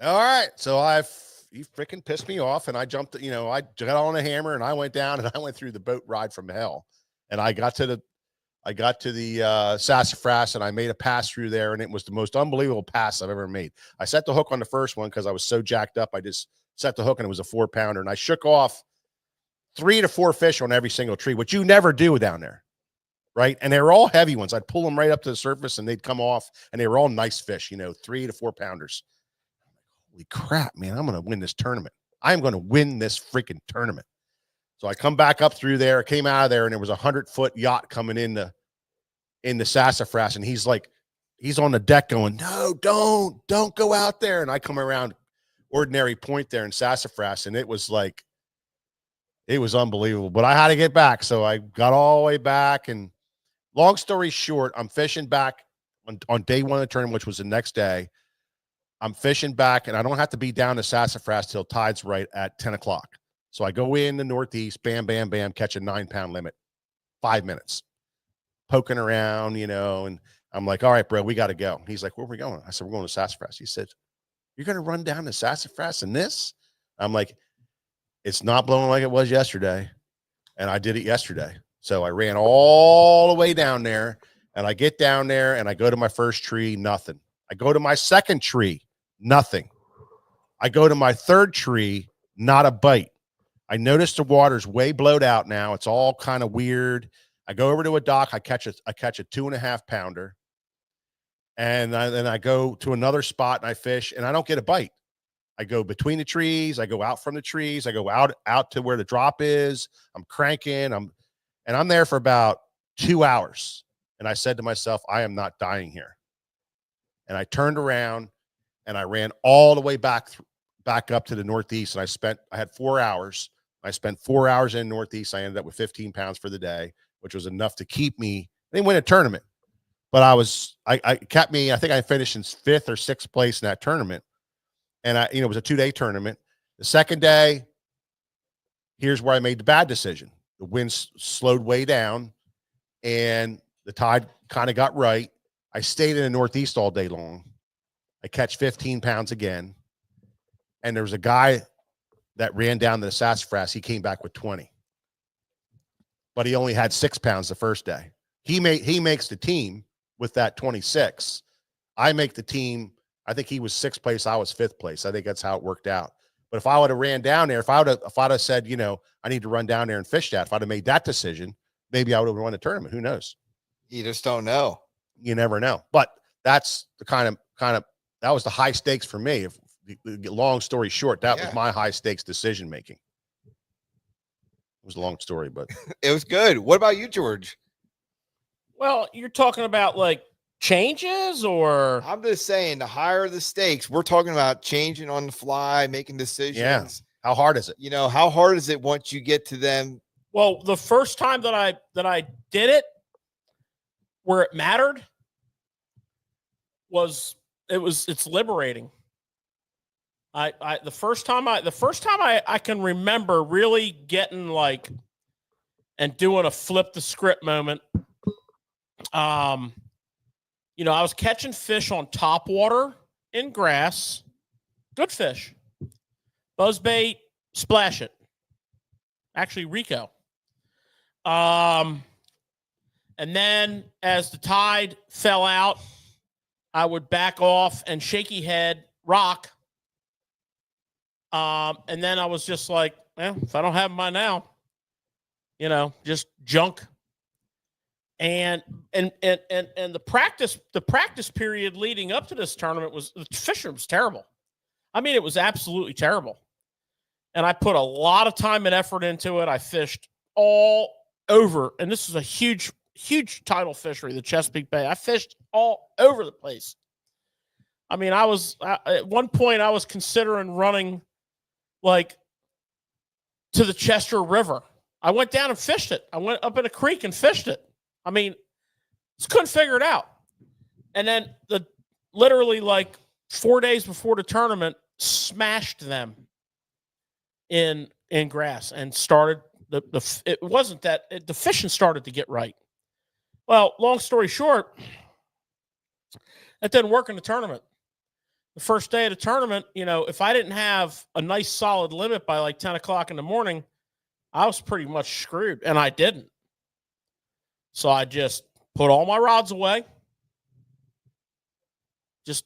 All right. So he freaking pissed me off, and I jumped, I got on a hammer, and I went down, and I went through the boat ride from hell. And I got to the Sassafras, and I made a pass through there, and it was the most unbelievable pass I've ever made. I set the hook on the first one because I was so jacked up. I just set the hook, and it was a 4-pounder, and I shook off 3 to 4 fish on every single tree, which you never do down there, right? And they were all heavy ones. I'd pull them right up to the surface, and they'd come off, and they were all nice fish, 3 to 4 pounders. Holy crap, man, I'm going to win this tournament. I'm going to win this freaking tournament. So I come back up through there, came out of there, and there was a 100-foot yacht coming in the Sassafras. And he's on the deck going, no, don't go out there. And I come around Ordinary Point there in Sassafras, and it was unbelievable. But I had to get back. So I got all the way back. And long story short, I'm fishing back on day 1 of the tournament, which was the next day. I'm fishing back, and I don't have to be down to Sassafras till tide's right at 10 o'clock. So I go in the Northeast, bam, bam, bam, catch a 9-pound limit, 5 minutes. poking around, and I'm like, all right, bro, we got to go. He's like, where are we going? I said, we're going to Sassafras. He said, you're going to run down to Sassafras in this? I'm like, it's not blowing like it was yesterday. And I did it yesterday. So I ran all the way down there, and I get down there and I go to my first tree, nothing. I go to my second tree, nothing. I go to my third tree, not a bite. I notice the water's way blowed out now. It's all kind of weird. I go over to a dock. I catch a 2.5 pounder. And then I go to another spot and I fish, and I don't get a bite. I go between the trees. I go out from the trees. I go out to where the drop is. I'm cranking. I'm there for about 2 hours. And I said to myself, I am not dying here. And I turned around and I ran all the way back up to the Northeast. And I had 4 hours. I spent 4 hours in Northeast. I ended up with 15 pounds for the day, which was enough to keep me. I didn't win a tournament, but I kept me. I think I finished in 5th or 6th place in that tournament. And it was a 2-day tournament. The second day, here's where I made the bad decision. The wind slowed way down and the tide kind of got right. I stayed in the Northeast all day long. I catch 15 pounds again. And there was a guy that ran down to the Sassafras. He came back with 20, but he only had 6 pounds the first day. He makes the team with that 26. I make the team. I think he was 6th place. I was 5th place. I think that's how it worked out. But if I would have ran down there, if I'd have said, I need to run down there and fish that, if I'd have made that decision, maybe I would have won the tournament. Who knows? You just don't know. You never know. But that's the kind of that was the high stakes for me. If long story short, that was my high stakes decision making. It was a long story, but it was good. What about you, George? Well, you're talking about like changes, or I'm just saying, the higher the stakes, we're talking about changing on the fly, making decisions. Yeah. How hard is it? How hard is it once you get to them? Well, the first time that I did it where it mattered it's liberating. The first time I can remember really getting like and doing a flip the script moment. I was catching fish on Topwater in grass, good fish, buzzbait, splash it. Actually, Rico. And then as the tide fell out, I would back off and shaky head rock. And then I was just like, if I don't have them by now, just junk. And the practice period leading up to this tournament the fishing was terrible. I mean, it was absolutely terrible. And I put a lot of time and effort into it. I fished all over, and this is a huge tidal fishery, the Chesapeake Bay. I fished all over the place. I mean, at one point I was considering running like to the Chester River. I went down and fished it. I went up in a creek and fished it. I mean, just couldn't figure it out. And then literally like 4 days before the tournament, smashed them in grass and started the fishing started to get right. Well, long story short, that didn't work in the tournament. The first day of the tournament, if I didn't have a nice solid limit by like 10 o'clock in the morning, I was pretty much screwed, and I didn't. So I just put all my rods away. Just,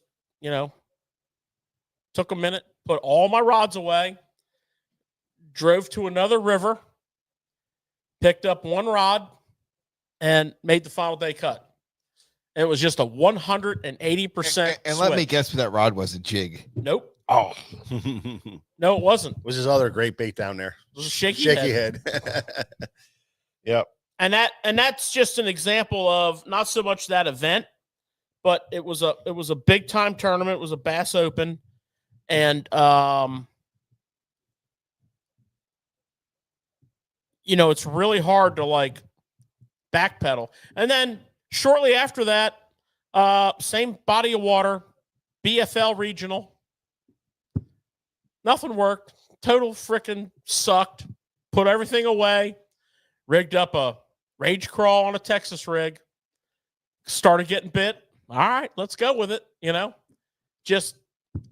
took a minute, put all my rods away, drove to another river, picked up one rod, and made the final day cut. And it was just a 180%. And let me guess what that rod was, a jig. Nope. Oh. No, it wasn't. Was his other great bait down there? It was a shaky head. Yep. And that's just an example of not so much that event, but it was a big time tournament. It was a Bass Open, and it's really hard to like backpedal. And then shortly after that, same body of water, BFL regional. Nothing worked. Total freaking sucked. Put everything away. Rigged up a rage crawl on a Texas rig. started getting bit. All right, let's go with it. Just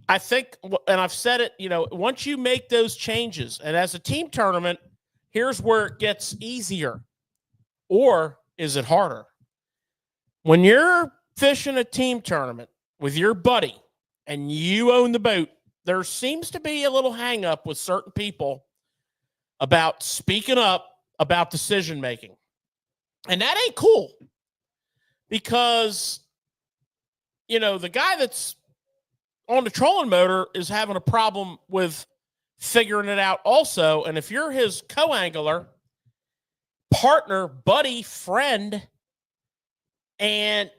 I think, and I've said it, once you make those changes, and as a team tournament, here's where it gets easier. Or is it harder? When you're fishing a team tournament with your buddy and you own the boat, there seems to be a little hang up with certain people about speaking up about decision making. And that ain't cool. Because, the guy that's on the trolling motor is having a problem with figuring it out also. And if you're his co-angler, partner, buddy, friend, and,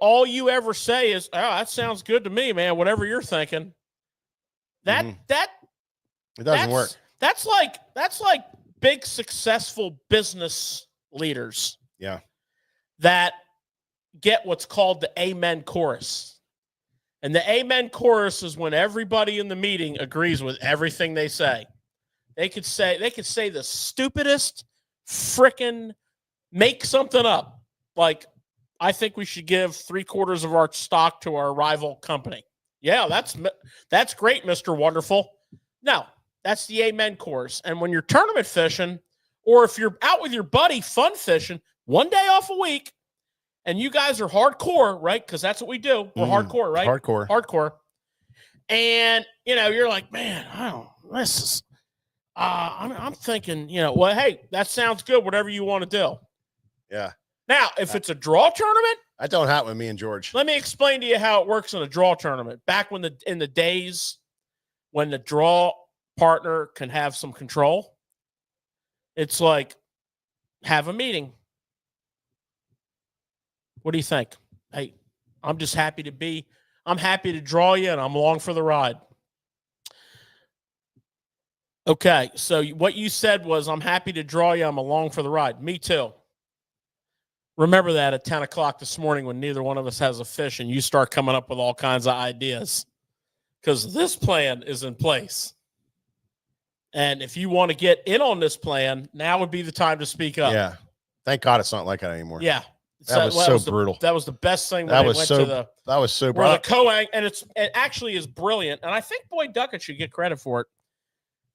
all you ever say is, oh, that sounds good to me, man, whatever you're thinking. It doesn't work. That's like big successful business leaders. Yeah. That get what's called the amen chorus. And the amen chorus is when everybody in the meeting agrees with everything they say. They could say the stupidest frickin' make something up. Like, I think we should give 3/4 of our stock to our rival company. Yeah, that's great, Mr. Wonderful. No, that's the amen chorus. And when you're tournament fishing, or if you're out with your buddy fun fishing, one day off a week, and you guys are hardcore, right? Because that's what we do. We're hardcore, right? Hardcore. And, you're like, man, this is, I'm thinking, well, hey, that sounds good, whatever you want to do. Yeah. Now, if it's a draw tournament. That don't happen with me and George. Let me explain to you how it works in a draw tournament. Back in the days when the draw partner can have some control, it's like, have a meeting. What do you think? Hey, I'm happy to draw you, and I'm along for the ride. Okay, so what you said was, I'm happy to draw you, I'm along for the ride. Me too. Remember that at 10 o'clock this morning when neither one of us has a fish and you start coming up with all kinds of ideas. Because this plan is in place. And if you want to get in on this plan, now would be the time to speak up. Yeah. Thank God it's not like that anymore. Yeah. That was brutal. That was the best thing when that they was went so, to the that was so where brutal. the co-ang, and it actually is brilliant. And I think Boyd Duckett should get credit for it.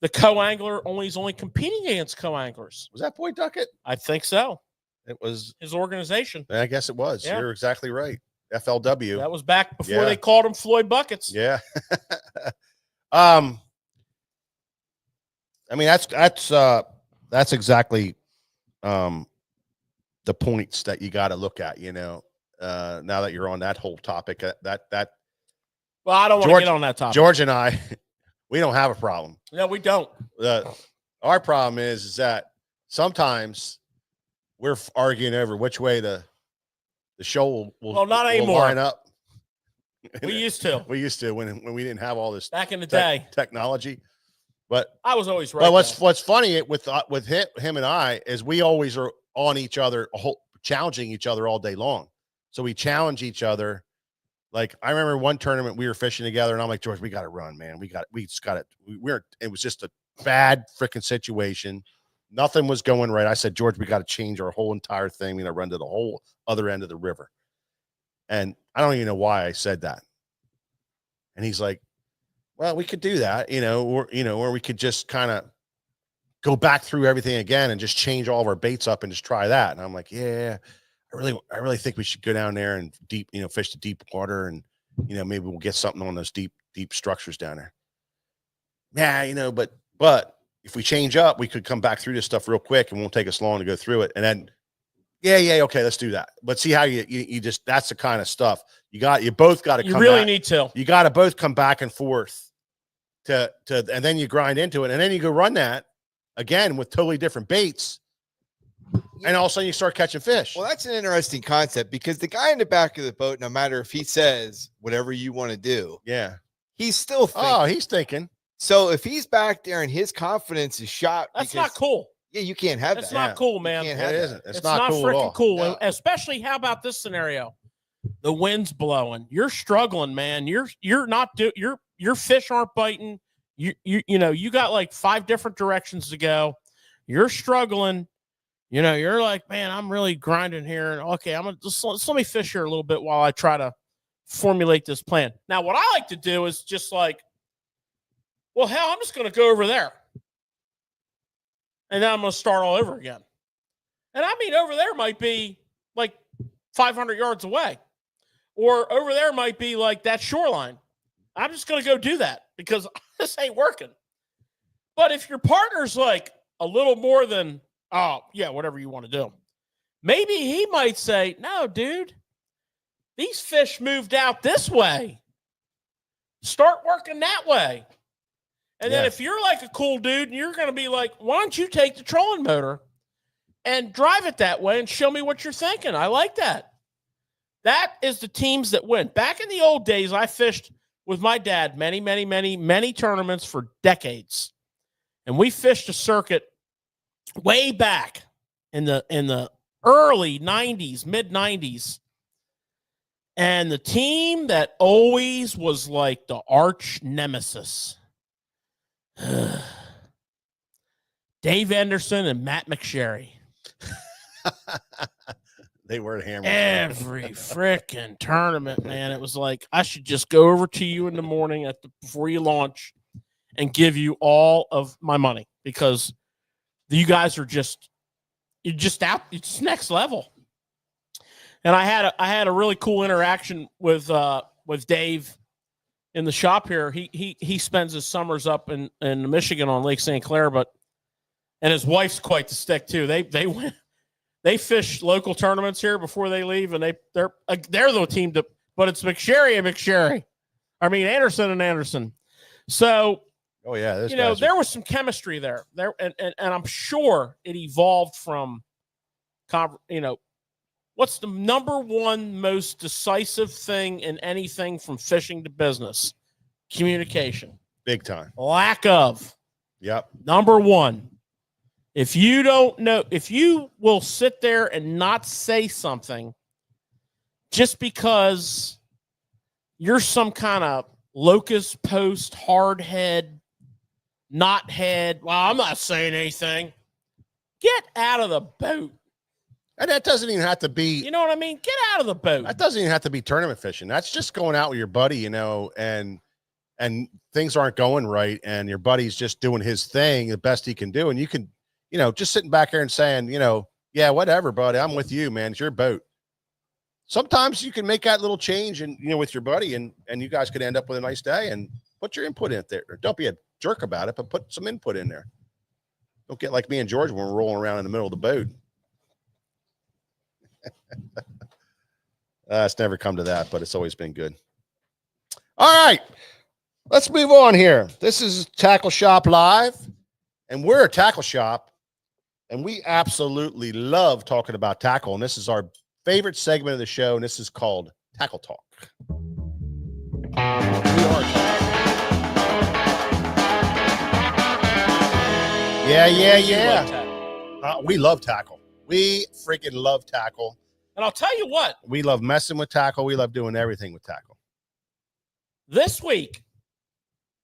The co-angler is only competing against co-anglers. Was that Boyd Duckett? I think so. It was his organization. I guess it was. Yeah. You're exactly right. FLW. That was back before they called him Floyd Buckets. Yeah. I mean, that's exactly the points that you got to look at, now that you're on that whole topic, well, I don't want to get on that topic. George and I, we don't have a problem. No, we don't. Our problem is that sometimes we're arguing over which way the show will not anymore. Line up. We used to when we didn't have all this back in the day technology. But I was always right. But what's funny with him and I is we always are on each other, challenging each other all day long. So we challenge each other. Like I remember one tournament we were fishing together, and I'm like, George, we got to run, man. We just got it. It was just a bad freaking situation. Nothing was going right. I said, George, we got to change our whole entire thing. We're gonna run to the whole other end of the river. And I don't even know why I said that. And he's like, well, we could do that, or we could just kind of go back through everything again and just change all of our baits up and just try that. And I'm like, yeah, I really think we should go down there and fish the deep water, and maybe we'll get something on those deep structures down there. Yeah, but if we change up, we could come back through this stuff real quick and won't take us long to go through it. And then, yeah, okay, let's do that. But see how you just, that's the kind of stuff you both got to come. You really back. need to. You got to both come back and forth to, and then you grind into it, and then you go run that again with totally different baits. And all of a sudden you start catching fish. Well, that's an interesting concept, because the guy in the back of the boat, no matter if he says whatever you want to do, he's still thinking. Oh, he's thinking. So if he's back there and his confidence is shot, that's not cool. Yeah, you can't have that's that. That's not cool, man. It isn't. It's not cool freaking cool. No. Especially, how about this scenario? The wind's blowing. You're struggling, man. Your fish aren't biting. You got like 5 different directions to go. You're struggling. You know, you're like, man, I'm really grinding here. And okay, I'm going to let me fish here a little bit while I try to formulate this plan. Now, what I like to do is just like, well, hell, I'm just going to go over there. And then I'm going to start all over again. And I mean, over there might be like 500 yards away, or over there might be like that shoreline. I'm just going to go do that because this ain't working. But if your partner's like a little more than, oh, yeah, whatever you want to do, maybe he might say, no, dude, these fish moved out this way. Start working that way. And then if you're like a cool dude and you're going to be like, why don't you take the trolling motor and drive it that way and show me what you're thinking? I like that. That is the teams that win. Back in the old days, I fished with my dad many tournaments for decades. And we fished a circuit way back in the early 90s, mid 90s. And the team that always was like the arch nemesis, Dave Anderson and Matt McSherry. They were hammered. Every freaking tournament, man. It was like, I should just go over to you in the morning before you launch and give you all of my money because you guys are you're just out. It's next level. And I had a really cool interaction with Dave in the shop here. He spends his summers up in Michigan on Lake St. Clair, and his wife's quite the stick too. They fish local tournaments here before they leave, and they're the team but it's McSherry and McSherry. I mean Anderson and Anderson. So there was some chemistry there. And I'm sure it evolved from what's the number one most decisive thing in anything from fishing to business? Communication. Big time. Lack of. Yep. Number one. If you don't know, if you will sit there and not say something just because you're some kind of locust post, hard head, knot head, well, I'm not saying anything. Get out of the boat. And that doesn't even have to be, you know what I mean? Get out of the boat. That doesn't even have to be tournament fishing. That's just going out with your buddy, and things aren't going right. And your buddy's just doing his thing the best he can do. And you can, just sitting back here and saying, yeah, whatever, buddy, I'm with you, man. It's your boat. Sometimes you can make that little change and, with your buddy and you guys could end up with a nice day and put your input in there. Don't be a jerk about it, but put some input in there. Don't get like me and George when we're rolling around in the middle of the boat. It's never come to that, but it's always been good. All right, let's move on here. This is Tackle Shop Live, and we're a tackle shop, and we absolutely love talking about tackle, and this is our favorite segment of the show, and this is called Tackle Talk. Yeah. We love tackle. We freaking love tackle. And I'll tell you what. We love messing with tackle. We love doing everything with tackle. This week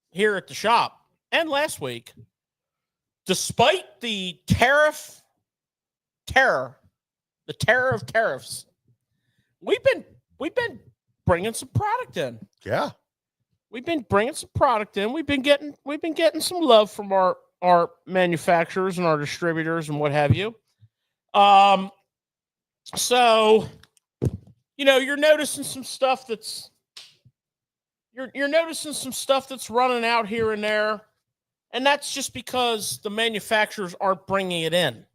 here at the shop and last week, despite the terror of tariffs, we've been bringing some product in. Yeah. We've been bringing some product in. We've been getting some love from our manufacturers and our distributors and what have you. So, you're noticing some stuff that's you're noticing some stuff that's running out here and there, and that's just because the manufacturers aren't bringing it in.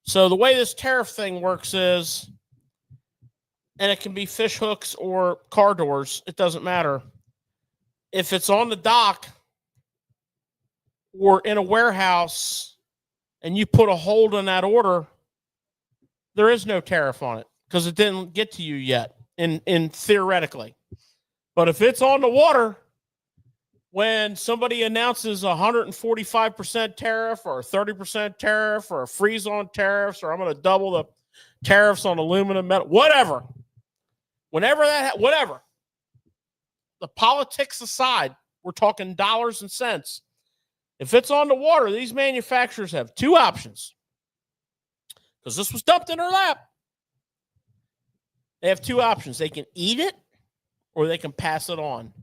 So the way this tariff thing works is, and it can be fish hooks or car doors, it doesn't matter. If it's on the dock or in a warehouse and you put a hold on that order, there is no tariff on it because it didn't get to you yet in theoretically. But if it's on the water, when somebody announces 145% tariff or 30% tariff or a freeze on tariffs, or I'm going to double the tariffs on aluminum, metal, whatever, whatever, the politics aside, we're talking dollars and cents. If it's on the water, these manufacturers have two options. because this was dumped in her lap. They have two options. They can eat it or they can pass it on.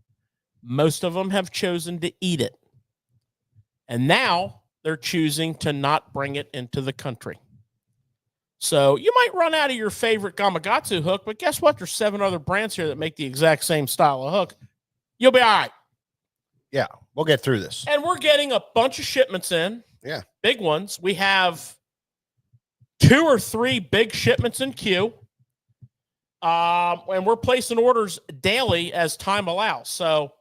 Most of them have chosen to eat it. And now they're choosing to not bring it into the country. So you might run out of your favorite Gamakatsu hook, but guess what? There's 7 other brands here that make the exact same style of hook. You'll be all right. Yeah, we'll get through this. And we're getting a bunch of shipments in. Yeah. Big ones. We have 2 or 3 big shipments in queue. And we're placing orders daily as time allows. So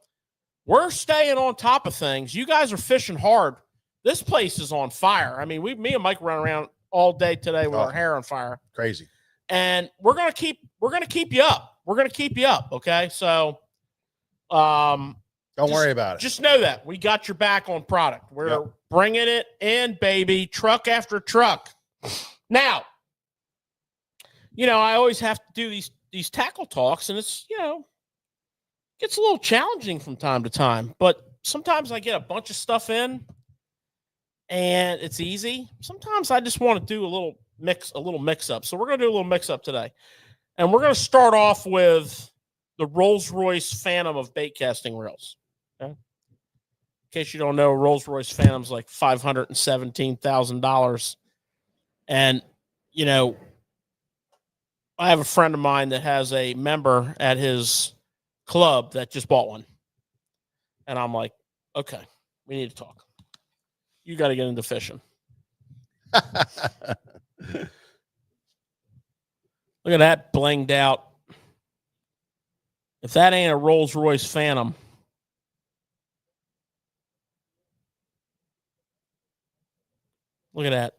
we're staying on top of things. You guys are fishing hard. This place is on fire. I mean, me and Mike run around all day today with our hair on fire. Crazy. And we're gonna keep you up. We're gonna keep you up. Okay. So don't worry about it. Just know that we got your back on product. We're bringing it in, baby, truck after truck. Now, I always have to do these tackle talks, and it's, gets a little challenging from time to time, but sometimes I get a bunch of stuff in and it's easy. Sometimes I just want to do a little mix up. So we're going to do a little mix up today. And we're going to start off with the Rolls-Royce Phantom of bait casting reels. Okay? In case you don't know, Rolls-Royce Phantom's like $517,000. And, I have a friend of mine that has a member at his club that just bought one. And I'm like, okay, we need to talk. You got to get into fishing. Look at that blinged out. If that ain't a Rolls-Royce Phantom. Look at that.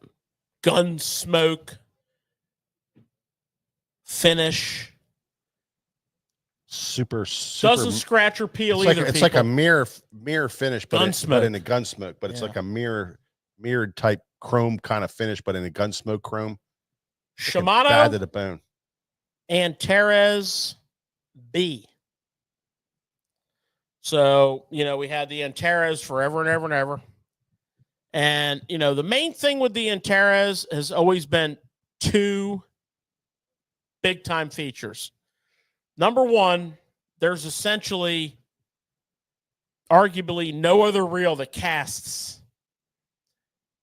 Gun smoke. Finish. Super. Doesn't scratch or peel either. It's like a mirror finish, but in a gun smoke. But it's like a mirrored type chrome kind of finish, but in a gun smoke chrome. Shimano bad to the bone. Antares B. So we had the Antares forever and ever and ever, and the main thing with the Antares has always been 2 big time features. Number one, there's essentially, arguably, no other reel that casts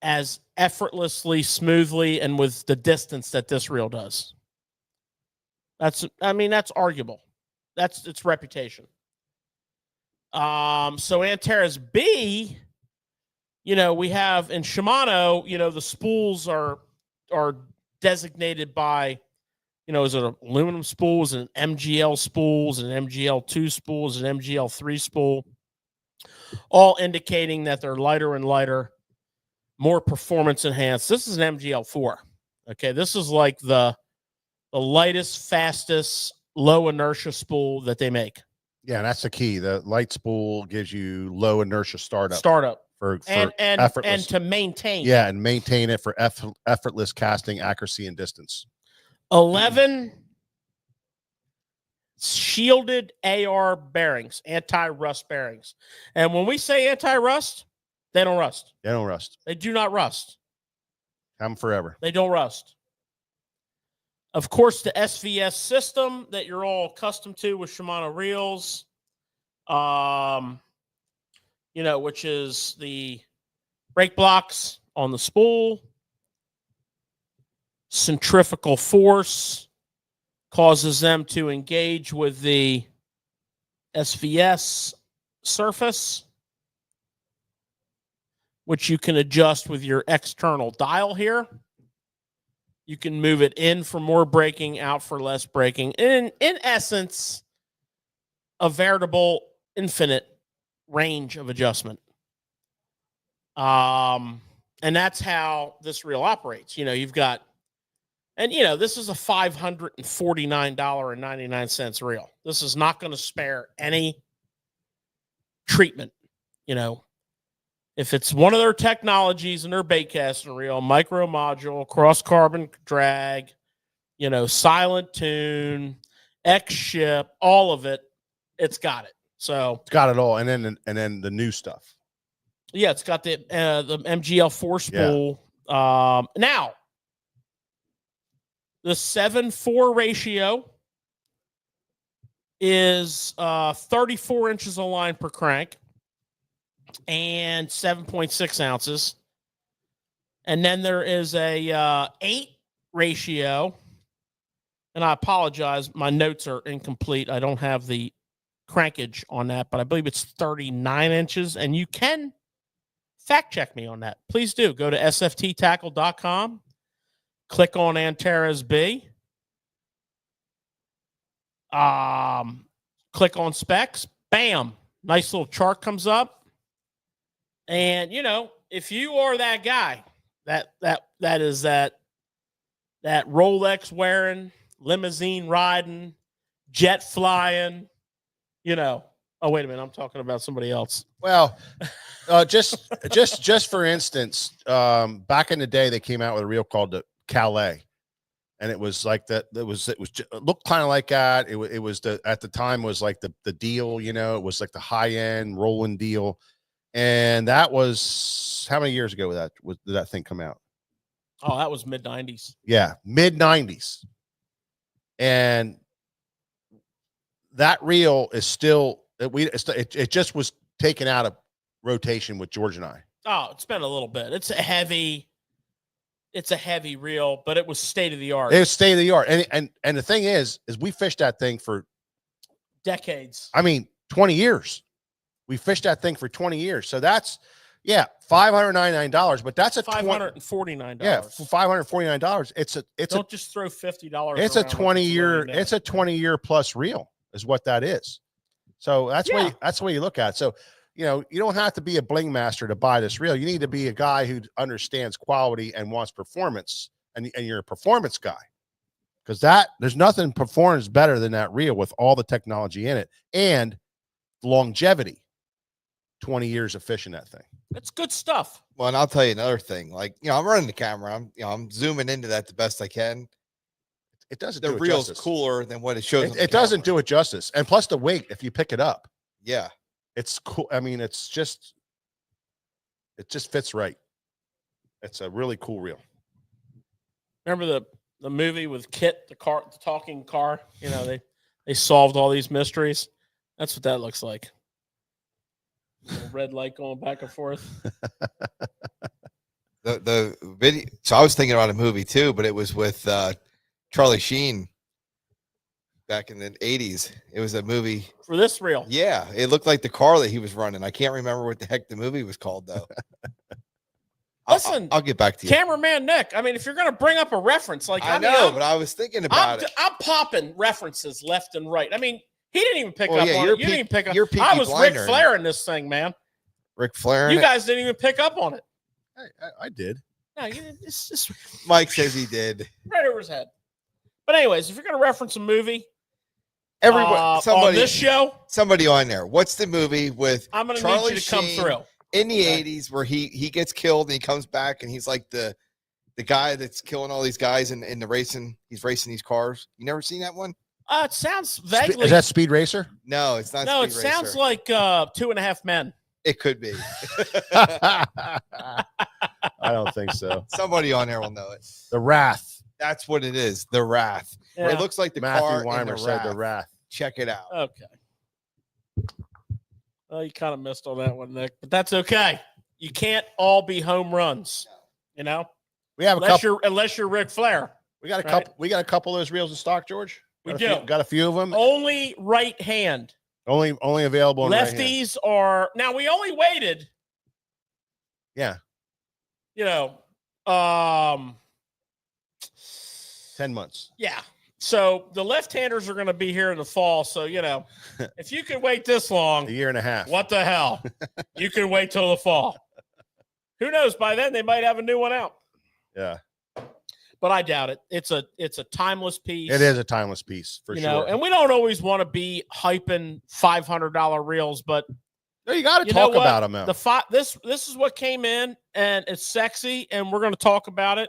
as effortlessly, smoothly, and with the distance that this reel does. That's arguable. That's its reputation. So Antares B, we have in Shimano, the spools are designated by, is it an aluminum spool? Is it an MGL spool? Is it an MGL2 spool? Is it an MGL3 spool? All indicating that they're lighter and lighter, more performance enhanced. This is an MGL4. Okay, this is like the lightest, fastest, low inertia spool that they make. Yeah, and that's the key. The light spool gives you low inertia startup for and effortless. And to maintain. Yeah, and maintain it for effortless casting, accuracy, and distance. 11 shielded AR bearings, anti-rust bearings. And when we say anti-rust, they don't rust. They don't rust. They do not rust. Have them forever. They don't rust. Of course, the SVS system that you're all accustomed to with Shimano reels, which is the brake blocks on the spool. Centrifugal force causes them to engage with the SVS surface, which you can adjust with your external dial here. You can move it in for more braking, out for less braking. In essence, a veritable infinite range of adjustment. And that's how this reel operates. You've got, and this is a $549.99 reel. This is not going to spare any treatment. If it's one of their technologies in their bait casting reel, micro module, cross carbon drag, silent tune, X ship, all of it, it's got it. So it's got it all, and then the new stuff. Yeah, it's got the MGL4 spool. Yeah. Now, The 7-4 ratio is 34 inches of line per crank and 7.6 ounces. And then there is a 8 ratio. And I apologize, my notes are incomplete. I don't have the crankage on that, but I believe it's 39 inches. And you can fact check me on that. Please do. Go to sfttackle.com, click on Antares B, click on specs, bam, nice little chart comes up. And, you know, if you are that guy, that Rolex wearing, limousine riding, jet flying, you know. Oh, wait a minute. I'm talking about somebody else. Well, just for instance, back in the day, they came out with a reel called the Calais, and it was like that. It looked kind of like that. It was at the time was like the deal, you know. It was like the high end rolling deal, and that was how many years ago did that thing come out? Oh, that was mid 90s. Yeah, mid 90s, and that reel is still. It just was taken out of rotation with George and I. Oh, it's been a little bit. It's a heavy reel, but it was state of the art. It was state of the art, and the thing is we fished that thing for decades. I mean, 20 years. We fished that thing for 20 years. So that's $599, but that's a $549. Yeah, $549. Don't just throw $50. It's a 20-year. It's a 20-year plus reel is what that is. So that's the way you look at it. So, you know, you don't have to be a bling master to buy this reel. You need to be a guy who understands quality and wants performance, and you're a performance guy, because there's nothing performs better than that reel with all the technology in it and longevity. 20 years of fishing that thing. It's good stuff. Well, and I'll tell you another thing. Like, you know, I'm running the camera. I'm zooming into that the best I can. It doesn't. The reel's cooler than what it shows. It doesn't do it justice. And plus the weight, if you pick it up, yeah, it's cool. I mean, it just fits right. It's a really cool reel. Remember the movie with Kit, the talking car? You know, they solved all these mysteries. That's what that looks like. Red light going back and forth. The video. So I was thinking about a movie too, but it was with Charlie Sheen back in the 80s. It was a movie for this reel. Yeah, it looked like the car that he was running. I can't remember what the heck the movie was called though. Listen, I'll get back to you, cameraman Nick. I mean, if you're going to bring up a reference, like I know, but I was thinking about it. I'm popping references left and right. I mean, he didn't even pick up on it. You didn't even pick up. I was Ric Flair in this thing, man. Ric Flair. You guys didn't even pick up on it. I did. No, it's just Mike says he did. Right over his head. But anyways, if you're going to reference a movie, everyone, somebody on this show, somebody on there. What's the movie with I'm going to Charlie need you to come Sheen through in the 80s where he gets killed and he comes back and he's like the guy that's killing all these guys in the racing. He's racing these cars. You never seen that one? It sounds vaguely. Is that Speed Racer? No, it's not. No, Speed it Racer. sounds like 2.5 Men. It could be. I don't think so. Somebody on there will know it. The Wrath. That's what it is. The Wrath. Yeah. It looks like the Matthew car Weimer in said The Wrath. Check it out. Okay. Well, you kind of missed on that one, Nick, but that's okay. You can't all be home runs, you know. We have unless you're Ric Flair. We got a couple. We got a couple of those reels in stock, George. We do. Got a few of them. Only right hand. Only available on lefties are now. We only waited. Yeah. You know, 10 months. Yeah. So the left-handers are going to be here in the fall. So, you know, if you can wait this long, a year and a half, what the hell? You can wait till the fall. Who knows? By then they might have a new one out. Yeah. But I doubt it. It's a timeless piece. It is a timeless piece for sure. And we don't always want to be hyping $500 reels, but no, you got to talk about them. Now. This is what came in, and it's sexy, and we're going to talk about it.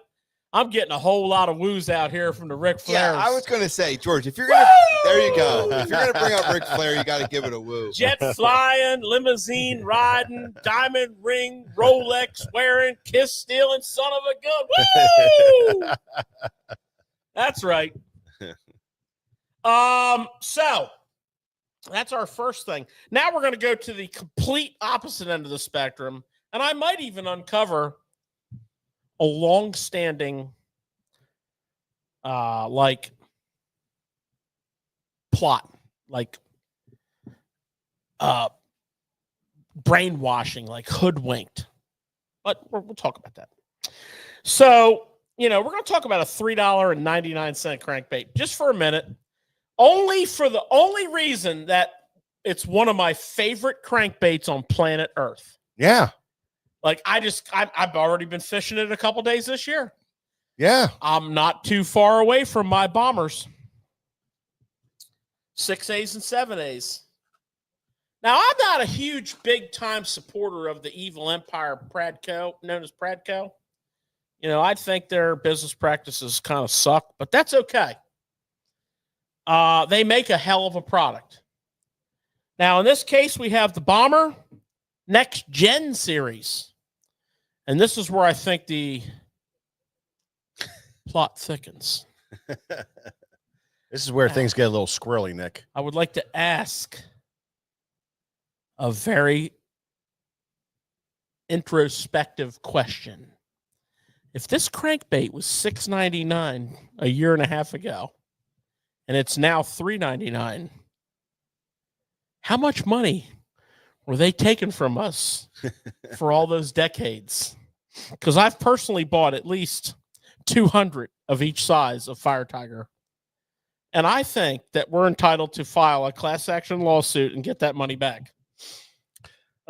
I'm getting a whole lot of woos out here from the Ric Flair. Yeah, I was going to say, George, if you're going to, there you go. If you're going to bring up Ric Flair, you got to give it a woo. Jet flying, limousine riding, diamond ring, Rolex wearing, kiss stealing, son of a gun. Woo! That's right. So that's our first thing. Now we're going to go to the complete opposite end of the spectrum, and I might even uncover a long-standing, like plot, like brainwashing, like hoodwinked. But we'll talk about that. So, we're going to talk about a $3.99 crankbait just for a minute, only for the only reason that it's one of my favorite crankbaits on planet Earth. Yeah. Like I've already been fishing it a couple days this year. Yeah. I'm not too far away from my bombers. 6As and 7As. Now, I'm not a huge big-time supporter of the evil empire Pradco, known as Pradco. I think their business practices kind of suck, but that's okay. They make a hell of a product. Now, in this case, we have the Bomber Next Gen series. And this is where I think the plot thickens. This is where things get a little squirrely, Nick. I would like to ask a very introspective question. If this crankbait was $6.99 a year and a half ago, and it's now $3.99, how much money were they taking from us for all those decades? Because I've personally bought at least 200 of each size of Fire Tiger. And I think that we're entitled to file a class action lawsuit and get that money back.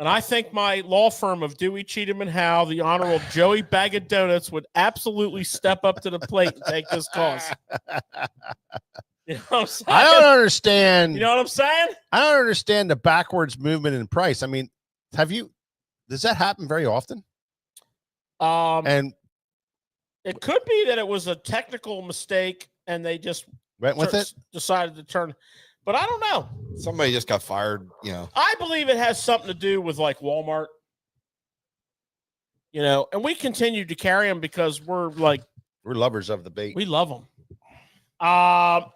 And I think my law firm of Dewey, Cheatham, and Howe, the Honorable Joey Bag of Donuts, would absolutely step up to the plate and take this cause. You know what I'm saying? I don't understand. You know what I'm saying? I don't understand the backwards movement in price. I mean, does that happen very often? And it could be that it was a technical mistake and they just went with it, decided to turn. But I don't know. Somebody just got fired, I believe it has something to do with like Walmart, and we continue to carry them because we're lovers of the bait. We love them.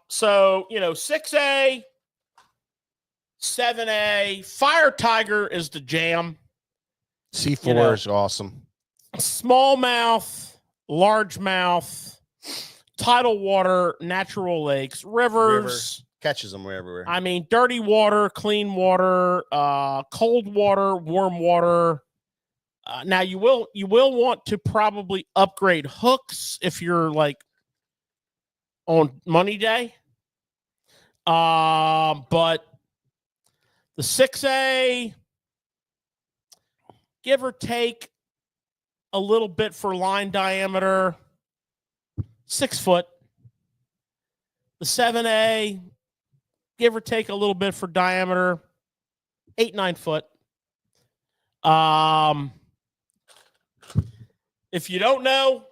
So, 6A, 7A, Fire Tiger is the jam. C4 is awesome. Smallmouth, largemouth, tidal water, natural lakes, rivers. Catches them everywhere. I mean, dirty water, clean water, cold water, warm water. Now you will want to probably upgrade hooks if you're like on money day. But the 6A, give or take a little bit for line diameter, 6 foot. The 7A, give or take a little bit for diameter, 8-9 foot. If you don't know,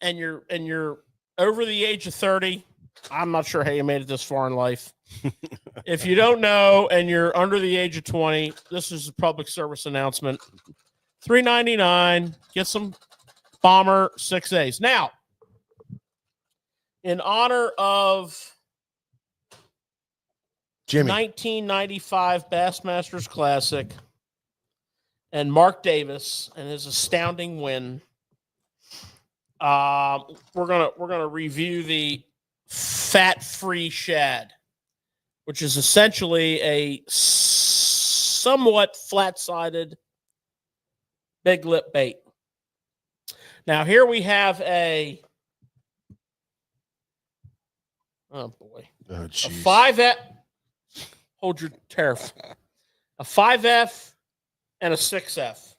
and you're over the age of 30, I'm not sure how you made it this far in life. If you don't know and you're under the age of 20, this is a public service announcement. $3.99. Get some Bomber 6As. Now, in honor of Jimmy, 1995 Bassmasters Classic and Mark Davis and his astounding win, we're gonna review the fat-free shad, which is essentially a somewhat flat-sided big lip bait. Now here we have a a 5F. Hold your tariff. A 5F and a 6F.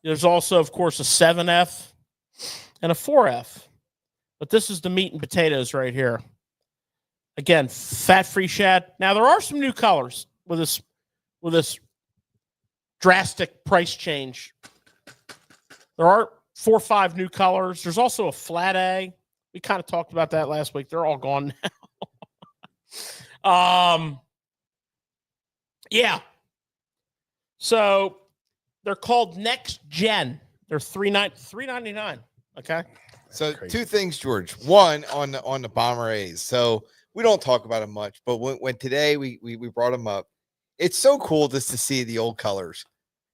There's also, of course, a 7F and a 4F. But this is the meat and potatoes right here. Again, fat-free shad. Now, there are some new colors with this drastic price change. There are 4 or 5 new colors. There's also a flat A. We kind of talked about that last week. They're all gone now. Yeah. So they're called Next Gen. They're $3.99. Okay. So Crazy. two things, George. One on the Bomber A's. So we don't talk about them much, but when today we brought them up, it's so cool just to see the old colors.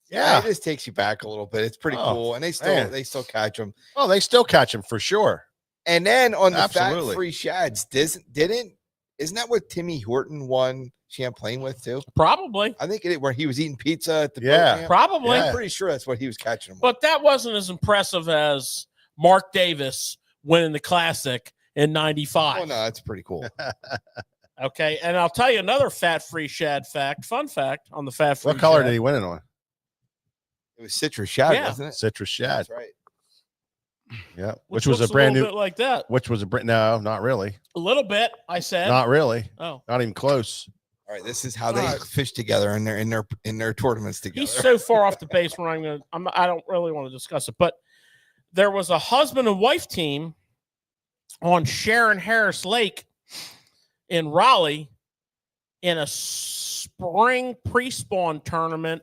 Yeah. It just takes you back a little bit. It's pretty cool, and they still catch them. Oh, they still catch them for sure. And then on the Absolutely. fat-free shads, isn't that what Timmy Horton won Champlain with too? Probably. I think where he was eating pizza at the boat Yeah. ramp. Probably. Yeah. I'm pretty sure that's what he was catching them. But that wasn't as impressive as Mark Davis winning the Classic in '95. Oh no, that's pretty cool. Okay, and I'll tell you another fat-free shad fun fact on the fat-free. What color shad. did he win it on? It was citrus shad, Yeah. wasn't it? Citrus shad. That's right. Yeah. Which was a looks brand little new. bit like that. Which was a brand. No, not really. A little bit, I said. Not really. Oh, Not even close. All right, this is how they Alright. fish together in their tournaments together. he's so far off the base where I don't really want to discuss it. But there was a husband and wife team on Sharon Harris Lake in Raleigh in a spring pre-spawn tournament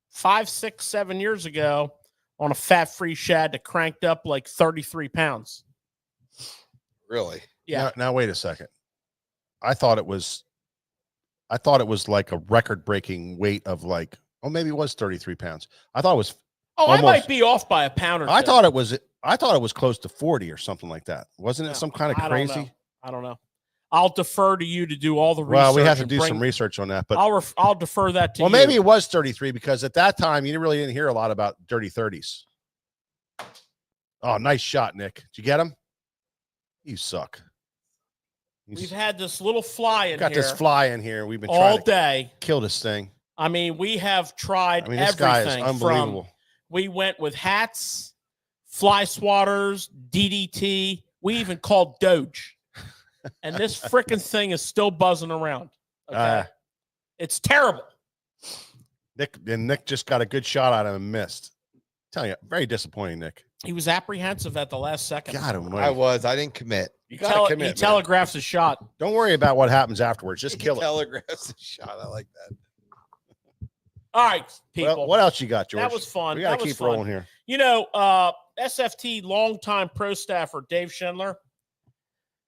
5, 6, 7 years ago on a fat-free shad that cranked up like 33 pounds. Really? Yeah. Now wait a second. I thought it was like a record-breaking weight of like, oh, maybe it was 33 pounds. I thought it was. Oh, I almost- might be off by a pound or two. I thought it was close to 40 or something like that. Wasn't it No, some kind of I don't know. crazy? I don't know. I'll defer to you to do all the research. Well, we have to and do bring- some research on that, but I'll defer that to well, you. maybe it was 33 because at that time you really didn't hear a lot about dirty 30s. Oh, nice shot, Nick. Did you get him? You suck. We've had this little fly in got here this fly in here. We've been all trying to day. kill this thing. I mean, we have tried I mean, this guy is everything. unbelievable. We went with hats, fly swatters, DDT. We even called Doge. And this freaking thing is still buzzing around. Okay? It's terrible. Nick just got a good shot out of him and missed. I'm telling you, very disappointing, Nick. He was apprehensive at the last second. God I didn't commit. You He gotta commit. Man. telegraphs a shot. Don't worry about what happens afterwards. Just kill it. Telegraphs a shot. I like that. All right, people. Well, what else you got, George? That was fun. We got That to was keep fun. rolling here. You know, SFT longtime pro staffer Dave Schindler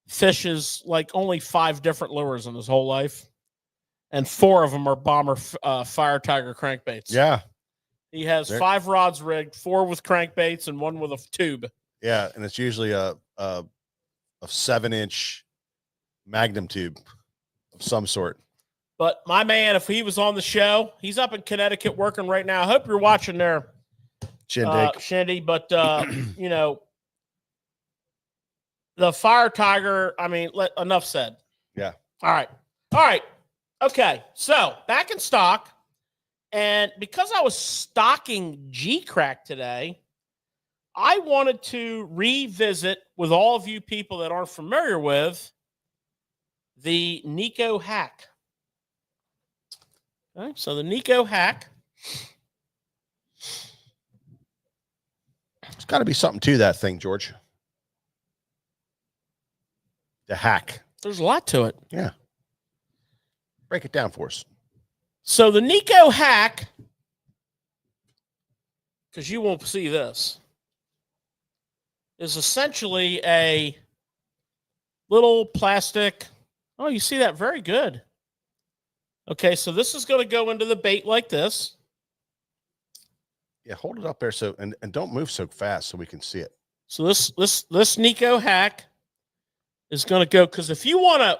fishes like only 5 different lures in his whole life, and 4 of them are Bomber Fire Tiger crankbaits. Yeah. He has There- 5 rods rigged, 4 with crankbaits, and 1 with a tube. Yeah, and it's usually a 7-inch Magnum tube of some sort. But my man, if he was on the show, he's up in Connecticut working right now. I hope you're watching there, Shindig. Shindy. But you know, the Fire Tiger. I mean, enough said. Yeah. All right. Okay. So back in stock, and because I was stocking G-Crack today, I wanted to revisit with all of you people that aren't familiar with the Nico hack. Okay, so the Nico hack. There's got to be something to that thing, George. The hack. There's a lot to it. Yeah. Break it down for us. So the Nico hack, because you won't see this, is essentially a little plastic. Oh, you see that? Very good. Okay, so this is going to go into the bait like this. Yeah, hold it up there and don't move so fast so we can see it. So this Nico hack is going to go, because if you want to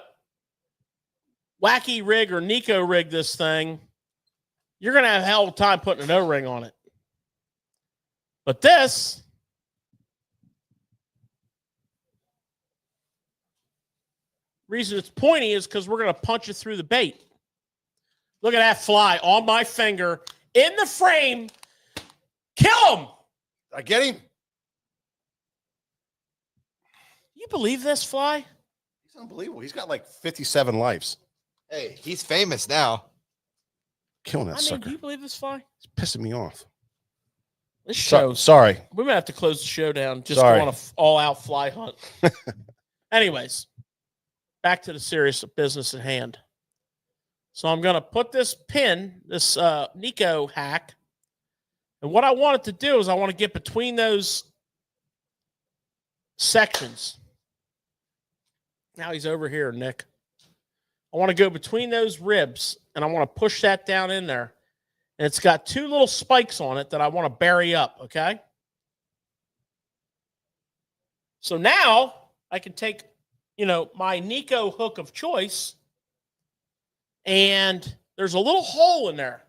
wacky rig or Nico rig this thing, you're going to have a hell of a time putting an O-ring on it. But this reason it's pointy is because we're going to punch it through the bait. Look at that fly on my finger in the frame. Kill him. I get him. You believe this fly? He's unbelievable. He's got like 57 lives. Hey, he's famous now. Killing that I mean, sucker. do you believe this fly? It's pissing me off. This shows. Sorry. We might have to close the show down. Just Sorry. go on an all-out fly hunt. Anyways, back to the serious business at hand. So I'm going to put this pin, this Nico hack, and what I want it to do is I want to get between those sections. Now he's over here, Nick. I want to go between those ribs, and I want to push that down in there. And it's got two little spikes on it that I want to bury up, okay? So now I can take, my Nico hook of choice, and there's a little hole in there.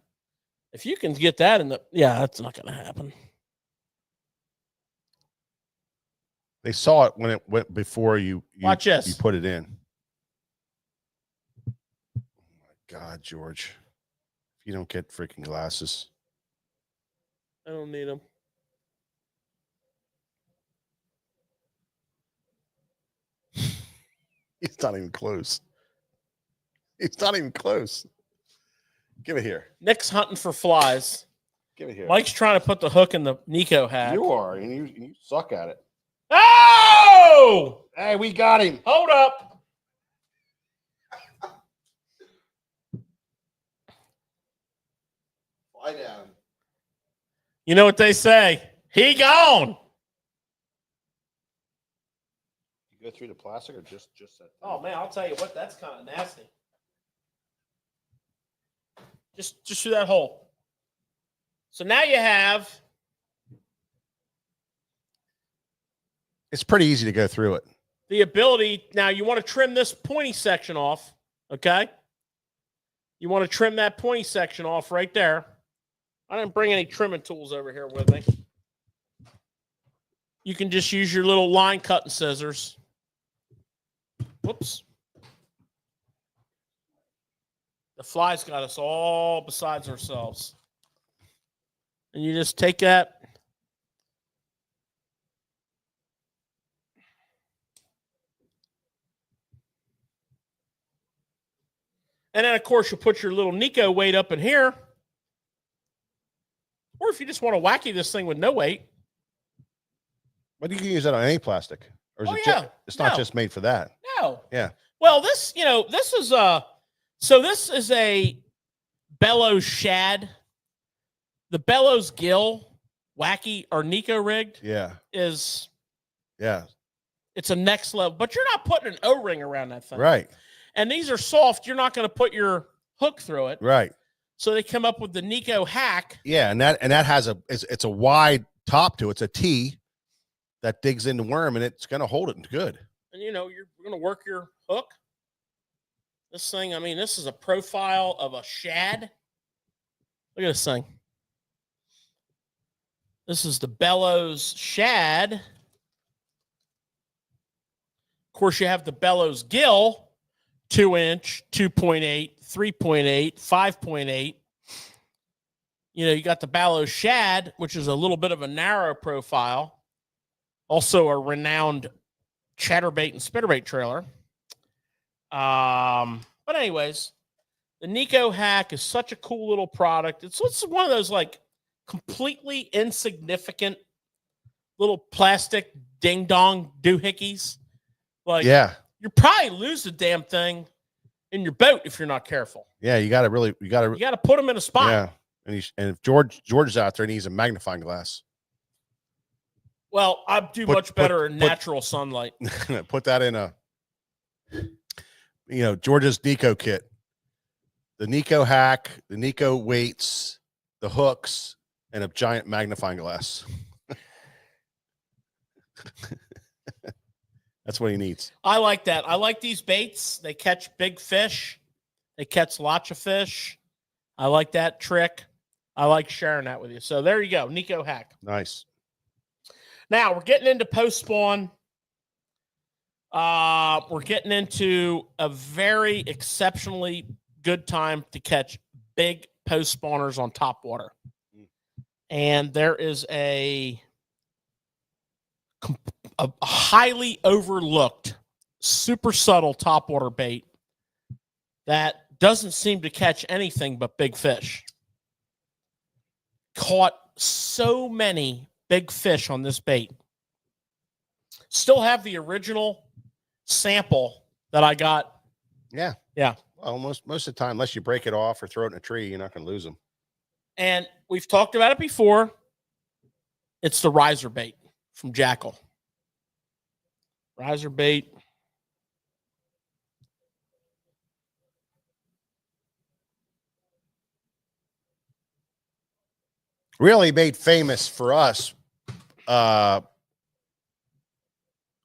If you can get that in that's not going to happen. They saw it when it went before you Watch this. You put it in. Oh my God, George. If you don't get freaking glasses. I don't need them. He's not even close. He's not even close. Give it here. Nick's hunting for flies. Give it here. Mike's trying to put the hook in the Nico hack. You are, and you suck at it. Oh! Hey, we got him. Hold up. Fly down. You know what they say? He gone. You go through the plastic or just that? Oh man, I'll tell you what, that's kind of nasty. Just through that hole. So now you have. It's pretty easy to go through it. The ability, now you want to trim this pointy section off, okay? You want to trim that pointy section off right there. I didn't bring any trimming tools over here with me. You can just use your little line cutting scissors. Whoops. The flies got us all besides ourselves. And you just take that. And then, of course, you put your little Nico weight up in here. Or if you just want to wacky this thing with no weight. But you can use that on any plastic. Or is it yeah. it's not just made for that? No. Yeah. Well, this is this is a bellows shad. The bellows gill, wacky or Nico rigged. Yeah. It's a next level. But you're not putting an O-ring around that thing. Right. And these are soft. You're not going to put your hook through it. Right. So they come up with the Nico hack. Yeah, and that has it's a wide top to it. It's a T that digs in the worm, and it's going to hold it good. And you're going to work your hook. This thing, this is a profile of a shad. Look at this thing. This is the bellows shad. Of course, you have the bellows gill. 2-inch, 2.8, 3.8, 5.8. You got the bellows shad, which is a little bit of a narrow profile. Also a renowned chatterbait and spinnerbait trailer. But anyways, the Nico hack is such a cool little product. It's one of those like completely insignificant little plastic ding dong doohickeys. Like, yeah. You probably lose the damn thing in your boat if you're not careful. Yeah, you got to put them in a spot. Yeah, and if George is out there and he's a magnifying glass. Well, I do much better in natural sunlight. Put that in George's Nico kit, the Nico hack, the Nico weights, the hooks, and a giant magnifying glass. That's what he needs. I like that. I like these baits. They catch big fish. They catch lots of fish. I like that trick. I like sharing that with you. So there you go. Nico hack. Nice. Now we're getting into post-spawn. We're getting into a very exceptionally good time to catch big post-spawners on Topwater. And there is a highly overlooked, super subtle topwater bait that doesn't seem to catch anything but big fish. Caught so many big fish on this bait. Still have the original sample that I got. Yeah. Yeah. Well, most of the time, unless you break it off or throw it in a tree, you're not going to lose them. And we've talked about it before. It's the riser bait from Jackal. Riser bait. Really made famous for us on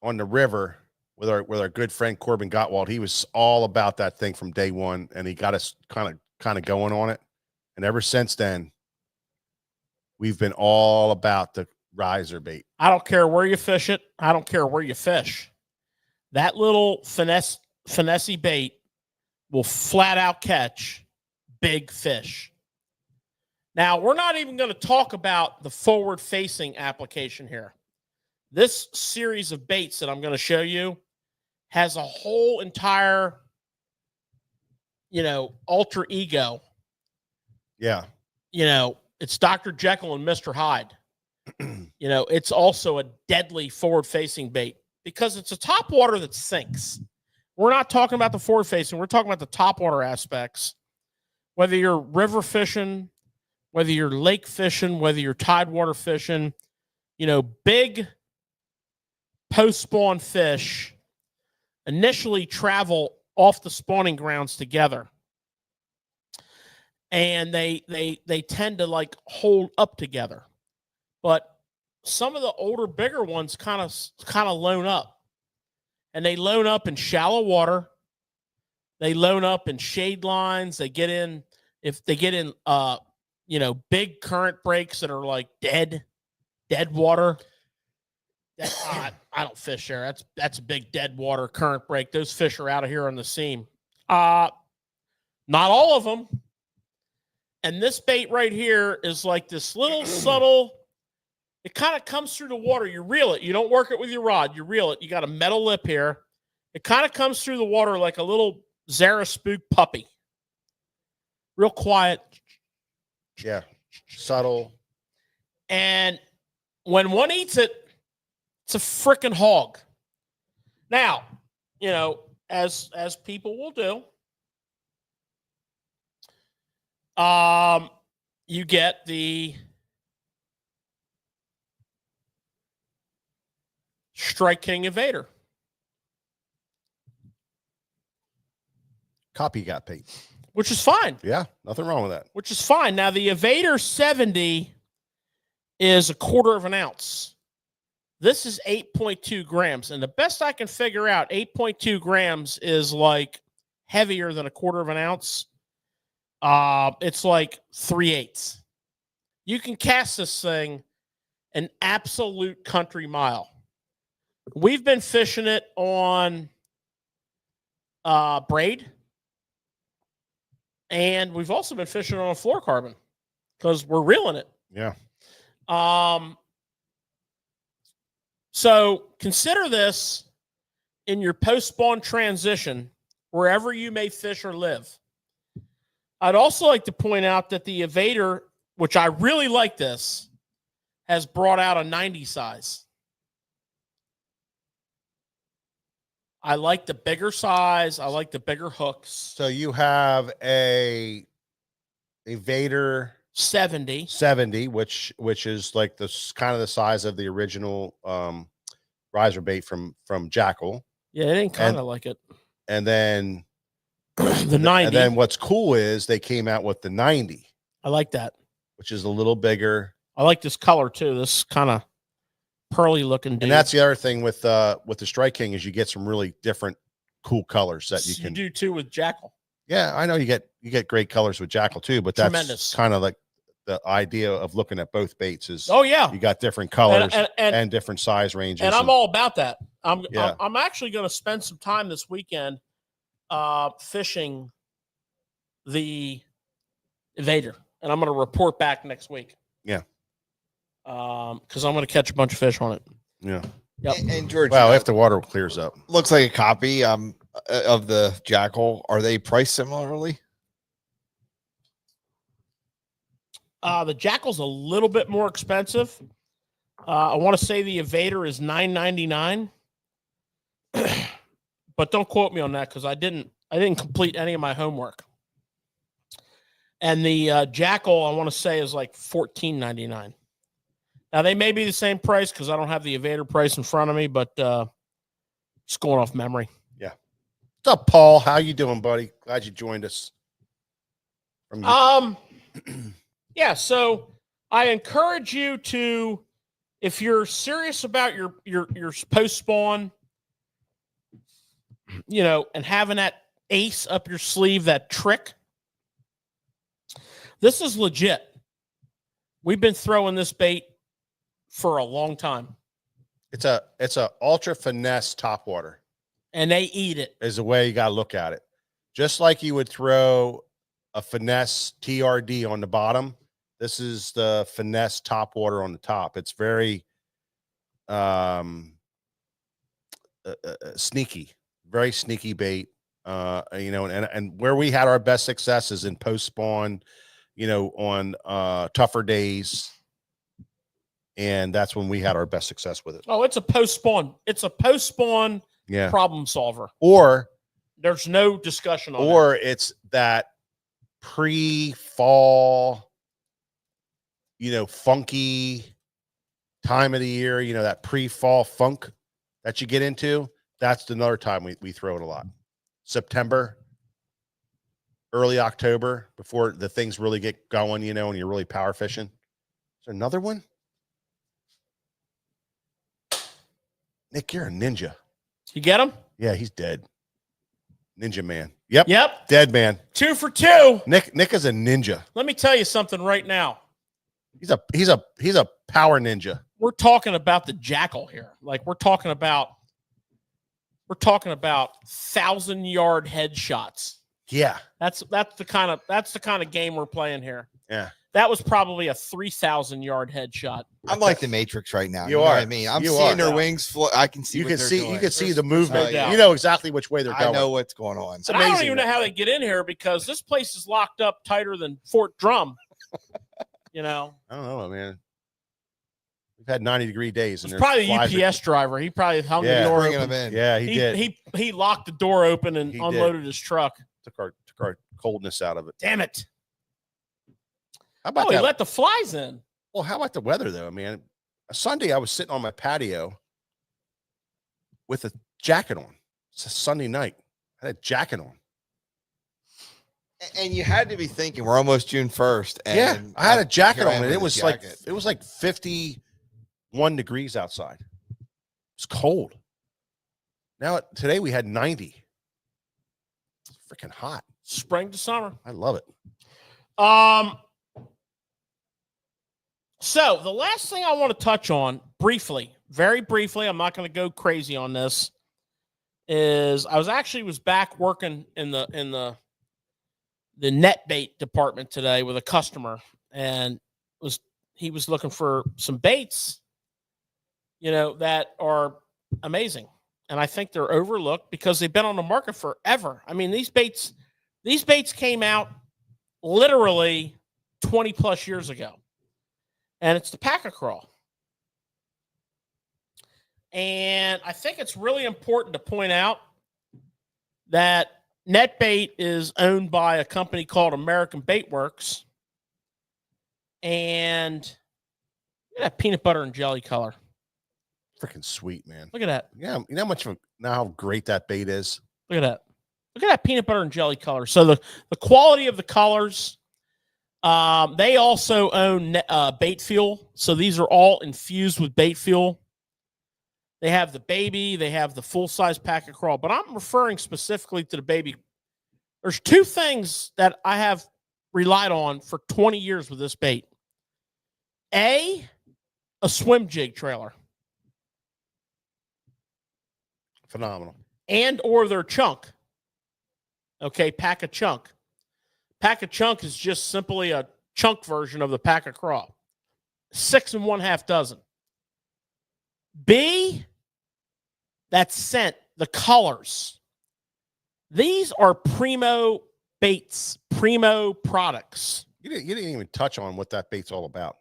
the river with our good friend Corbin Gottwald. He was all about that thing from day one, and he got us kind of going on it. And ever since then, we've been all about the riser bait. I don't care where you fish it. I don't care where you fish. That little finessey bait will flat out catch big fish. Now, we're not even going to talk about the forward-facing application here. This series of baits that I'm going to show you has a whole entire, alter ego. Yeah. It's Dr. Jekyll and Mr. Hyde. It's also a deadly forward-facing bait because it's a topwater that sinks. We're not talking about the forward-facing. We're talking about the topwater aspects. Whether you're river fishing, whether you're lake fishing, whether you're tidewater fishing, big post-spawn fish initially travel off the spawning grounds together. And they tend to hold up together. But some of the older, bigger ones kind of loan up. And they loan up in shallow water. They loan up in shade lines. They get in, big current breaks that are dead water. I don't fish there. That's a big dead water current break. Those fish are out of here on the seam. Not all of them. And this bait right here is like this little subtle. It kind of comes through the water. You reel it. You don't work it with your rod. You reel it. You got a metal lip here. It kind of comes through the water like a little Zara spook puppy. Real quiet. Yeah. Subtle. And when one eats it, it's a freaking hog. Now, as people will do, you get the Strike King Evader. Copycat bait. Which is fine. Yeah, nothing wrong with that. Which is fine. Now, the Evader 70 is 1/4 ounce. This is 8.2 grams. And the best I can figure out, 8.2 grams is heavier than 1/4 ounce. It's 3/8. You can cast this thing an absolute country mile. We've been fishing it on braid. And we've also been fishing on a fluorocarbon because we're reeling it. Yeah. So consider this in your post-spawn transition, wherever you may fish or live. I'd also like to point out that the Evader, which I really like this, has brought out a 90 size. I like the bigger size. I like the bigger hooks. So you have a Evader 70, which is like this kind of the size of the original riser bait from Jackal. Yeah, it ain't kind of like it. And then the 90. And then what's cool is they came out with the 90. I like that. Which is a little bigger. I like this color too. This kind of pearly looking dude. And that's the other thing with the Strike King is you get some really different cool colors that you can do too with Jackal. Yeah, I know you get great colors with Jackal too, but that's kind of like the idea of looking at both baits is you got different colors and different size ranges. And I'm all about that. I'm actually going to spend some time this weekend fishing the Evader, and I'm going to report back next week. Yeah. Because I'm going to catch a bunch of fish on it. Yeah. Yep. And George, if the water clears up, looks like a copy of the Jackal. Are they priced similarly? The Jackal's a little bit more expensive. I want to say the Evader is $9.99, but don't quote me on that because I didn't complete any of my homework. And the Jackal, I want to say, is like $14.99. Now they may be the same price because I don't have the Evader price in front of me, but Just going off memory. What's up, Paul? How you doing, buddy? Glad you joined us. Yeah, so I encourage you to, if you're serious about your post spawn, and having that ace up your sleeve, that trick, this is legit. We've been throwing this bait for a long time. It's a ultra finesse topwater. And they eat it. Is the way you got to look at it. Just like you would throw a finesse TRD on the bottom, this is the finesse topwater on the top. It's very sneaky, very sneaky bait. And where we had our best success is in post spawn, on tougher days. And that's when we had our best success with it. Oh, it's a post spawn. It's a post spawn problem solver. Or there's no discussion on or that. It's that pre-fall, funky time of the year, that pre-fall funk that you get into. That's another time we throw it a lot. September, early October, before the things really get going, and you're really power fishing. Is there another one? Nick, you're a ninja. You get him? Yeah, he's dead. Ninja man. Yep. Dead man. 2 for 2. Nick is a ninja. Let me tell you something right now. He's a power ninja. We're talking about the jackal here. Like we're talking about 1,000-yard headshots. Yeah. That's the kind of game we're playing here. Yeah. That was probably a 3,000-yard headshot. I'm like the Matrix right now. You are. Know what I mean, I'm seeing their wings float. I can see. You what can they're see. doing. You can see There's the movement. no doubt. You know exactly which way they're going. I know what's going on. It's I amazing. don't even know how they get in here because this place is locked up tighter than Fort Drum. I don't know, man. We've had 90-degree days. It's probably the UPS driver. He probably hung the door bringing open. them in. Yeah, he did. He locked the door open and unloaded his truck. Took our coldness out of it. Damn it. How about he that? let the flies in. Well, how about the weather, though, man? Sunday, I was sitting on my patio with a jacket on. It's a Sunday night. I had a jacket on. And you had to be thinking we're almost June 1st. And yeah, I had a jacket on, and with it a was jacket. like 51 degrees outside. It's cold. Now today we had 90. It's freaking hot. Spring to summer. I love it. So the last thing I want to touch on briefly, very briefly, I'm not going to go crazy on this, is I was back working in the net bait department today with a customer, and he was looking for some baits, that are amazing. And I think they're overlooked because they've been on the market forever. I mean, these baits came out literally 20 plus years ago. And it's the packer crawl. And I think it's really important to point out that NetBait is owned by a company called American Bait Works. And look at that peanut butter and jelly color. Freaking sweet, man. Look at that. Yeah, you know how great that bait is. Look at that. Look at that peanut butter and jelly color. So the quality of the colors. They also own bait fuel. So these are all infused with bait fuel. They have the baby. They have the full-size packet crawl. But I'm referring specifically to the baby. There's 2 things that I have relied on for 20 years with this bait. A swim jig trailer. Phenomenal. And or their chunk. Okay, pack a chunk. Pack a chunk is just simply a chunk version of the pack a crawl. 6 1/2 dozen. B, that scent, the colors. These are primo baits, primo products. You didn't even touch on what that bait's all about.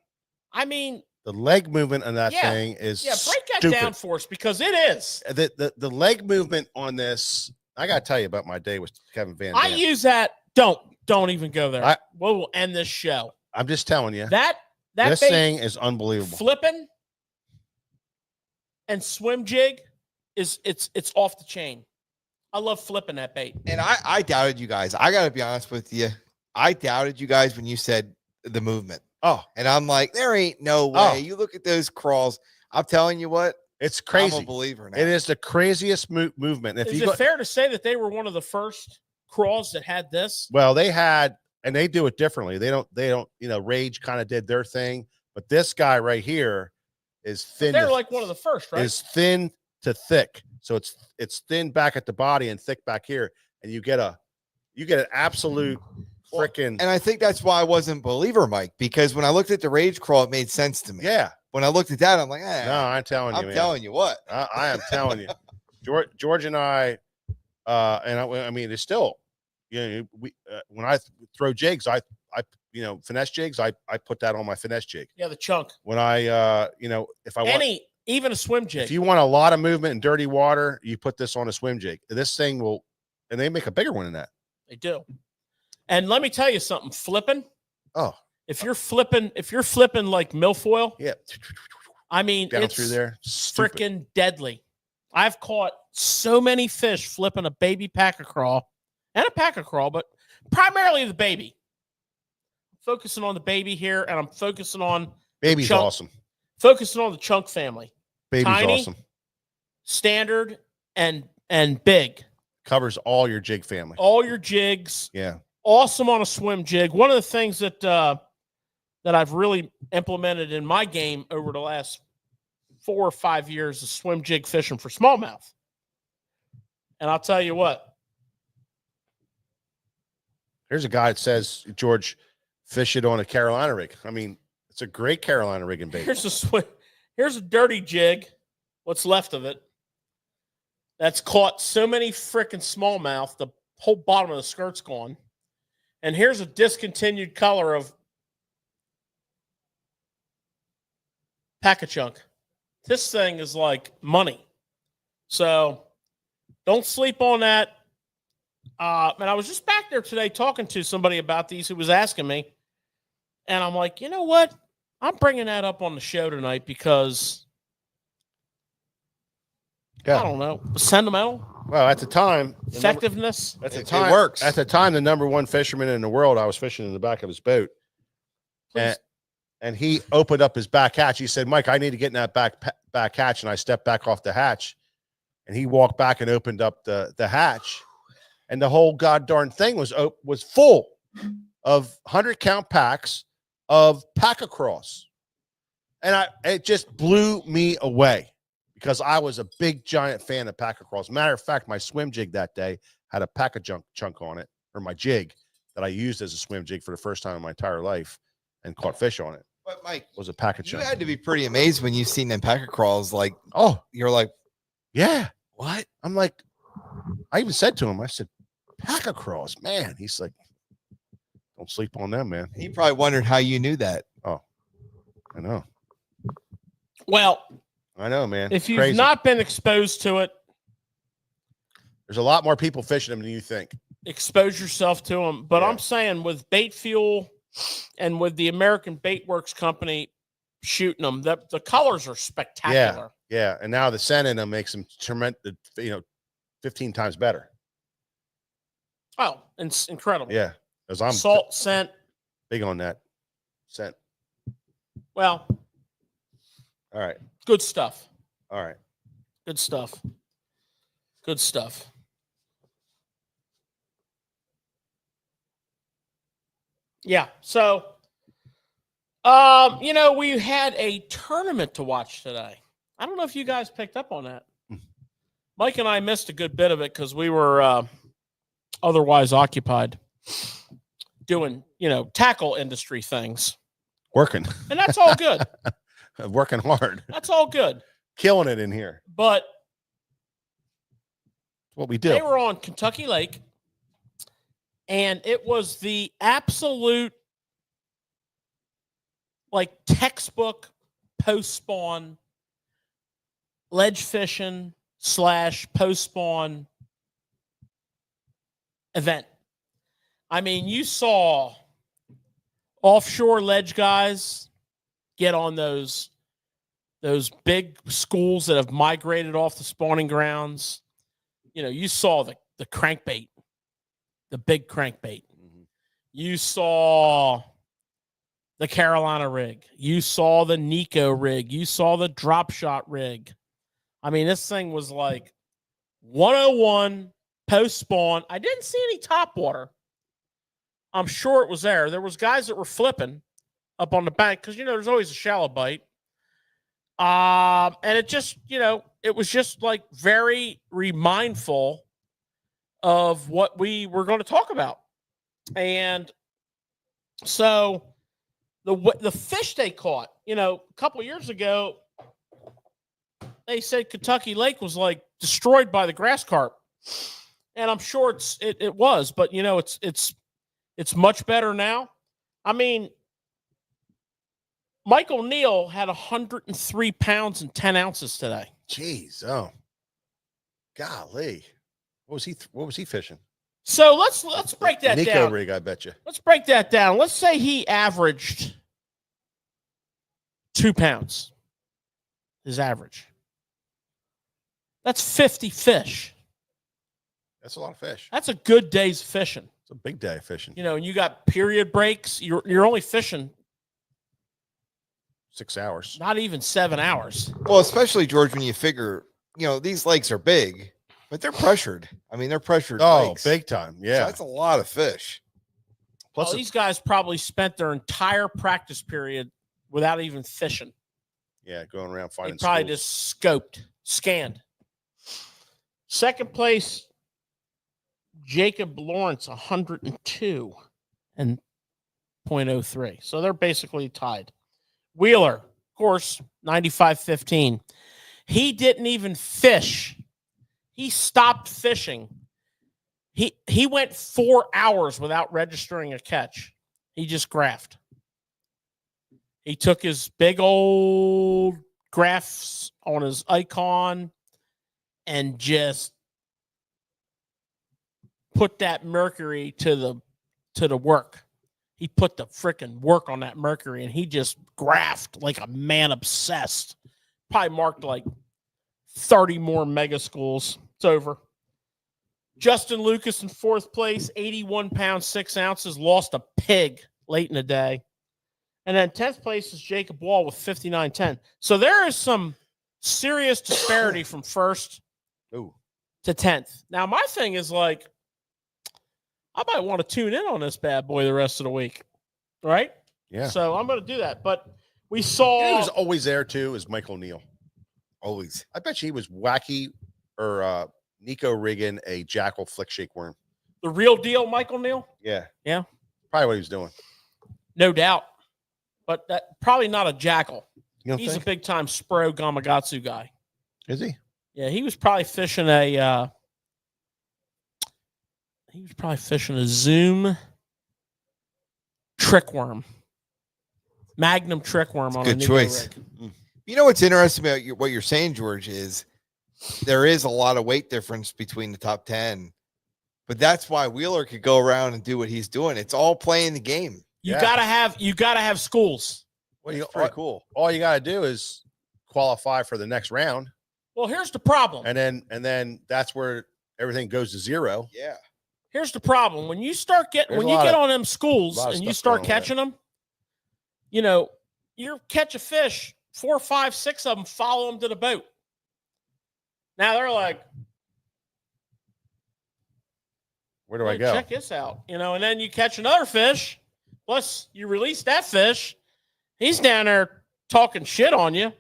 I mean, the leg movement on that thing is break that stupid. down for us because it is. The leg movement on this. I got to tell you about my day with Kevin Van Dam. I use that. Don't even go there. We'll end this show. I'm just telling you. This thing is unbelievable. Flipping and swim jig it's off the chain. I love flipping that bait. And I doubted you guys. I got to be honest with you. I doubted you guys when you said the movement. Oh, And I'm like, there ain't no way. Oh. You look at those crawls. I'm telling you what, it's I'm crazy. a believer now. It is the craziest movement. If Is you it go, fair to say that they were one of the first crawls that had this? well, they had, and they do it differently. They don't, Rage kind of did their thing, but this guy right here is thin. They're like one of the first, right? Is thin to thick. So it's thin back at the body and thick back here. And you get an absolute freaking. And I think that's why I wasn't a believer, Mike, because when I looked at the Rage crawl, it made sense to me. Yeah. When I looked at that, I'm like, No, I'm telling you, I'm man. telling you what. I am telling you. George and I, I mean, it's still, we when I throw jigs, I finesse jigs, I put that on my finesse jig. Yeah, the chunk. When I, if I want even a swim jig. If you want a lot of movement in dirty water, you put this on a swim jig. This thing will, and they make a bigger one than that. They do. And let me tell you something, flipping. Oh, if you're flipping like milfoil, yeah. I mean, Down it's through there, freaking deadly. I've caught so many fish flipping a baby packer crawl and a packer crawl, but primarily the baby. Focusing on the baby here, and I'm focusing on baby's chunk, awesome. Focusing on the chunk family. Baby's Tiny, awesome. Standard, and big. Covers all your jig family. All your jigs. Yeah. Awesome on a swim jig. One of the things that I've really implemented in my game over the last 4 or 5 years is swim jig fishing for smallmouth. And I'll tell you what. There's a guy that says, George, fish it on a Carolina rig. I mean, it's a great Carolina rig and bait. Here's a dirty jig, what's left of it, that's caught so many freaking smallmouth, the whole bottom of the skirt's gone. And here's a discontinued color of pack-a-chunk. This thing is like money. So don't sleep on that. And I was just back there today talking to somebody about these who was asking me. And I'm like, you know what? I'm bringing that up on the show tonight because, I don't know, sentimental. Well, at the time, effectiveness. At the time, it works. At the time, the number one fisherman in the world, I was fishing in the back of his boat. And he opened up his back hatch. He said, Mike, I need to get in that back hatch. And I stepped back off the hatch. And he walked back and opened up the hatch. And the whole goddamn thing was full of 100-count packs of pack-a-craws. And it just blew me away because I was a big, giant fan of pack-a-craws. Matter of fact, my swim jig that day had a pack-a-chunk on it, or my jig that I used as a swim jig for the first time in my entire life and caught fish on it. But Mike, was a pack-a-chunk. You had to be pretty amazed when you seen them packer crawls. Like, you're like, yeah, what? I'm like, I even said to him, I said, pack-a-craws, man. He's like, don't sleep on them, man. He probably wondered how you knew that. Oh, I know. Well, I know, man. If you've not been exposed to it, there's a lot more people fishing them than you think. Expose yourself to them. But Yeah. I'm saying with Bait Fuel and with the American Bait Works Company shooting them, the colors are spectacular. Yeah. And now the scent in them makes them tremendous, 15 times better. Oh, it's incredible. Yeah. Because I'm salt scent. Big on that scent. Well, all right. Good stuff. All right. Good stuff. Good stuff. Yeah. So, we had a tournament to watch today. I don't know if you guys picked up on that. Mike and I missed a good bit of it because we were otherwise occupied doing, tackle industry things. Working. And that's all good. Working hard. That's all good. Killing it in here. But what we do. They were on Kentucky Lake, and it was the absolute, textbook post-spawn ledge fishing / post-spawn event. I mean, you saw offshore ledge guys get on those those big schools that have migrated off the spawning grounds. You know, you saw the crankbait, the big crankbait. Mhm. You saw the Carolina rig. You saw the Nico rig. You saw the drop shot rig. I mean, this thing was like 101 post spawn. I didn't see any topwater. I'm sure it was there. There was guys that were flipping up on the bank because, you know, there's always a shallow bite. And it just, you know, it was just like very mindful of what we were going to talk about. And so the fish they caught, you know, a couple of years ago, they said Kentucky Lake was like destroyed by the grass carp. And I'm sure it was, but you know, it's much better now. I mean, Michael Neal had 103 pounds and 10 ounces today. Jeez. Oh, golly. What was he fishing? So let's break that Nico down. rig, I bet you. Let's break that down. Let's say he averaged 2 pounds. His average. That's 50 fish. That's a lot of fish. That's a good day's fishing. It's a big day of fishing. You know, and you got period breaks. You're only fishing 6 hours. not even 7 hours. Well, especially George, when you figure, you know, these lakes are big, but they're pressured. I mean, they're pressured. Oh, lakes. big time. So Yeah. that's a lot of fish. Plus, Well, these guys probably spent their entire practice period without even fishing. yeah, going around They finding probably schools. just scanned. Second place, Jacob Lawrence, 102 and 0.03. So they're basically tied. Wheeler, of course, 95.15. He didn't even fish. He stopped fishing. He went 4 hours without registering a catch. He just graphed. He took his big old graphs on his icon and just put that mercury to the work. He put the freaking work on that mercury and he just graphed like a man obsessed. Probably marked like 30 more mega schools. It's over. Justin Lucas in fourth place, 81 pounds, 6 ounces, lost a pig late in the day. And then 10th place is Jacob Wall with 59.10. So there is some serious disparity from first Ooh. to 10th. Now, my thing is like, I might want to tune in on this bad boy the rest of the week, right? Yeah. So I'm going to do that. But we You saw know who was always there too is Michael Neal. Always. I bet you he was wacky or Nico rigging a jackal flick shake worm. the real deal, Michael Neal. Yeah. Yeah. Probably what he was doing. No doubt. But that probably not a jackal. You don't He's think? a big time Spro Gamagatsu guy. Is he? Yeah, he was probably fishing a Zoom trick worm. Magnum trick worm on a Good Nico choice. rig. You know what's interesting about what you're saying, George, is there is a lot of weight difference between the top 10. But that's why Wheeler could go around and do what he's doing. It's all playing the game. You Yeah. gotta have schools. Well, It's pretty cool. All you got to do is qualify for the next round, Well, here's the problem. and then that's where everything goes to zero. Yeah. Here's the problem. When you start getting, There's when a you lot get of- on them schools lot of and you stuff start going on with catching them, you know, you catch a fish, 4, 5, 6 of them follow them to the boat. Now they're like, Where do I "Hey, go? check this out," you know, and then you catch another fish. Plus, you release that fish. He's down there talking shit on you.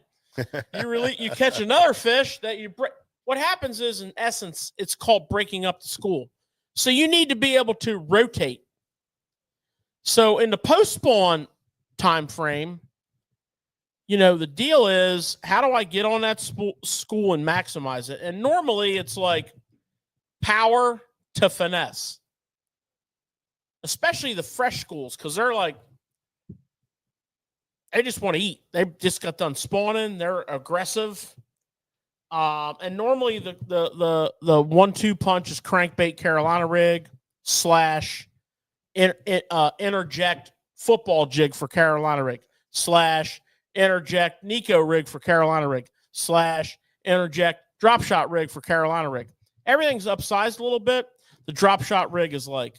You catch another fish that you break. What happens is, in essence, it's called breaking up the school. So you need to be able to rotate. So in the post spawn time frame, you know, the deal is, how do I get on that school and maximize it? And normally it's like power to finesse, especially the fresh schools, because they're like, they just want to eat. They just got done spawning. They're aggressive. And normally the 1-2 punch is crankbait Carolina rig / interject football jig for Carolina rig / interject Nico rig for Carolina rig / interject drop shot rig for Carolina rig. Everything's upsized a little bit. The drop shot rig is like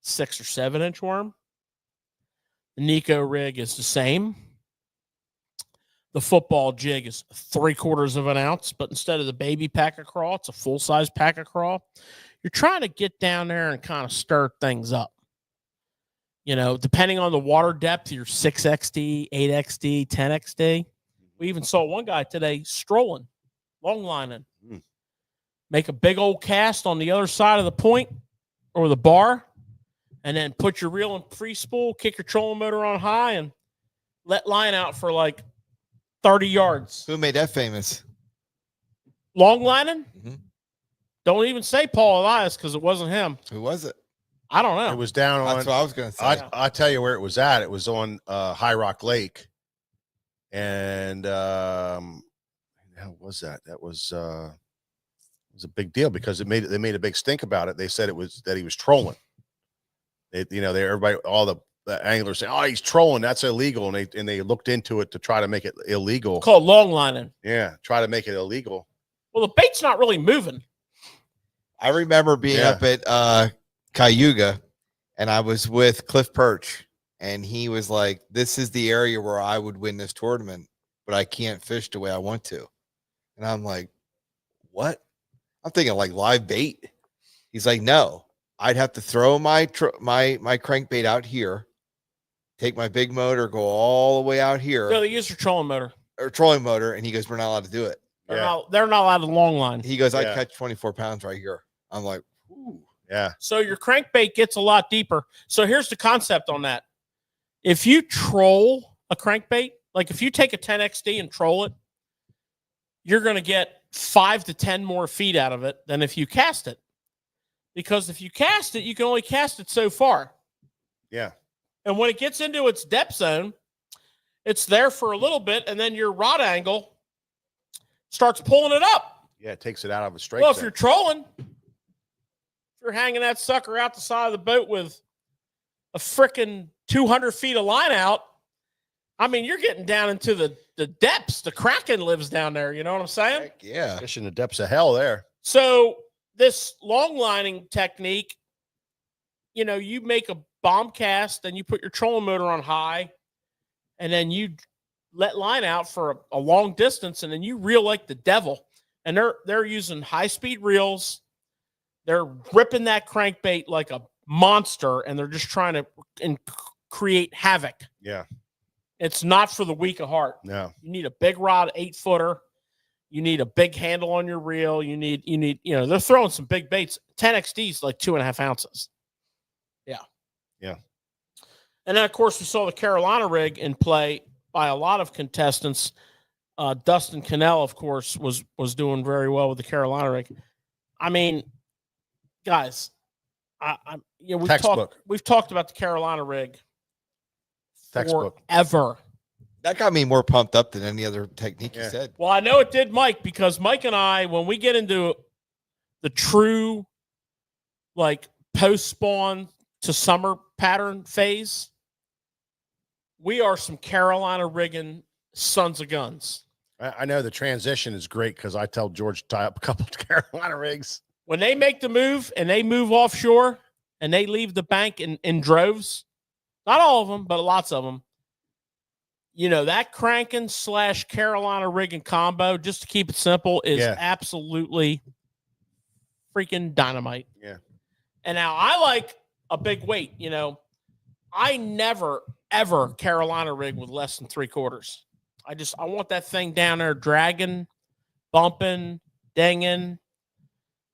6 or 7 inch worm. The Nico rig is the same. The football jig is 3/4 of an ounce, but instead of the baby pack of crawl, it's a full size pack of crawl. You're trying to get down there and kind of stir things up. Depending on the water depth, your 6XD, 8XD, 10XD. We even saw one guy today strolling, long lining. Make a big old cast on the other side of the point or the bar, and then put your reel in free spool, kick your trolling motor on high, and let line out for like 30 yards. Who made that famous? Long lining? Mm-hmm. Don't even say Paul Elias because it wasn't him. Who was it? I don't know. It was down on. That's what I was going to say. I'll tell you where it was at. It was on High Rock Lake. And how was that? That was a big deal because they made a big stink about it. They said it was that he was trolling. Everybody, all the anglers say, "Oh, he's trolling. That's illegal." And they looked into it to try to make it illegal. Called long lining. Yeah, try to make it illegal. Well, the bait's not really moving. I remember being up at Cayuga, and I was with Cliff Perch, and he was like, "This is the area where I would win this tournament, but I can't fish the way I want to." And I'm like, "What?" I'm thinking like live bait. He's like, "No, I'd have to throw my crankbait out here, take my big motor, go all the way out here." No, they use their trolling motor. Or trolling motor, and he goes, "We're not allowed to do it." They're not allowed to long line. He goes, "I catch 24 pounds right here." I'm like, "Ooh, yeah." So your crankbait gets a lot deeper. So here's the concept on that. If you troll a crankbait, like if you take a 10XD and troll it, you're going to get 5 to 10 more feet out of it than if you cast it. Because if you cast it, you can only cast it so far. Yeah. And when it gets into its depth zone, it's there for a little bit, and then your rod angle starts pulling it up. Yeah, it takes it out of a straight. Well, if you're trolling, if you're hanging that sucker out the side of the boat with a frickin' 200 feet of line out, I mean, you're getting down into the depths. The Kraken lives down there. You know what I'm saying? heck yeah." Fishing the depths of hell there. So this long lining technique, you make a bomb cast, then you put your trolling motor on high, and then you let line out for a long distance, and then you reel like the devil. And they're using high-speed reels. They're ripping that crankbait like a monster, and they're just trying to create havoc. Yeah. It's not for the weak of heart. No. You need a big rod, 8-footer. You need a big handle on your reel. You need, they're throwing some big baits. 10XDs like 2.5 ounces. Yeah. Yeah. And then, of course, we saw the Carolina rig in play by a lot of contestants. Dustin Cannell, of course, was doing very well with the Carolina rig. I mean, guys, we've talked about the Carolina rig forever. That got me more pumped up than any other technique you said. Well, I know it did Mike, because Mike and I, when we get into the true like post-spawn to summer pattern phase, we are some Carolina rigging sons of guns. I know the transition is great because I tell George to tie up a couple of Carolina rigs. When they make the move and they move offshore and they leave the bank in droves, not all of them, but lots of them, that cranking / Carolina rigging combo, just to keep it simple, is absolutely freaking dynamite. Yeah. And now I like a big weight. I never, ever Carolina rig with less than 3/4. I want that thing down there dragging, bumping, dinging.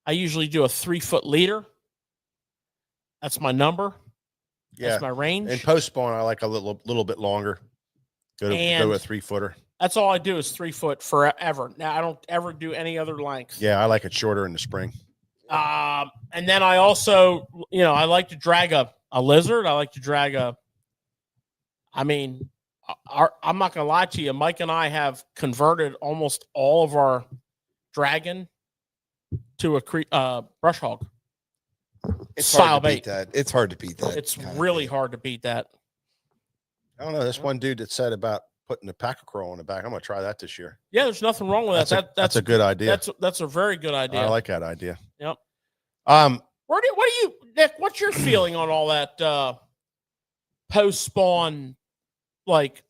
I usually do a 3-foot leader. That's my number. Yeah. That's my range. And post spawn, I like a little bit longer. Go a 3-footer. That's all I do is 3-foot forever. Now I don't ever do any other length. Yeah, I like it shorter in the spring. And then I also, I like to drag a lizard. I like to drag I'm not going to lie to you. Mike and I have converted almost all of our dragon to a brush hog. It's style hard to bait. beat that. It's hard to beat that. It's really hard to beat that. I don't know. This one dude that said about putting the packer crawl in the back. I'm gonna try that this year. Yeah, there's nothing wrong with that. That's a good idea. That's a very good idea. I like that idea. Yep. Um, What do you, Nick? What's your feeling on all that post spawn, like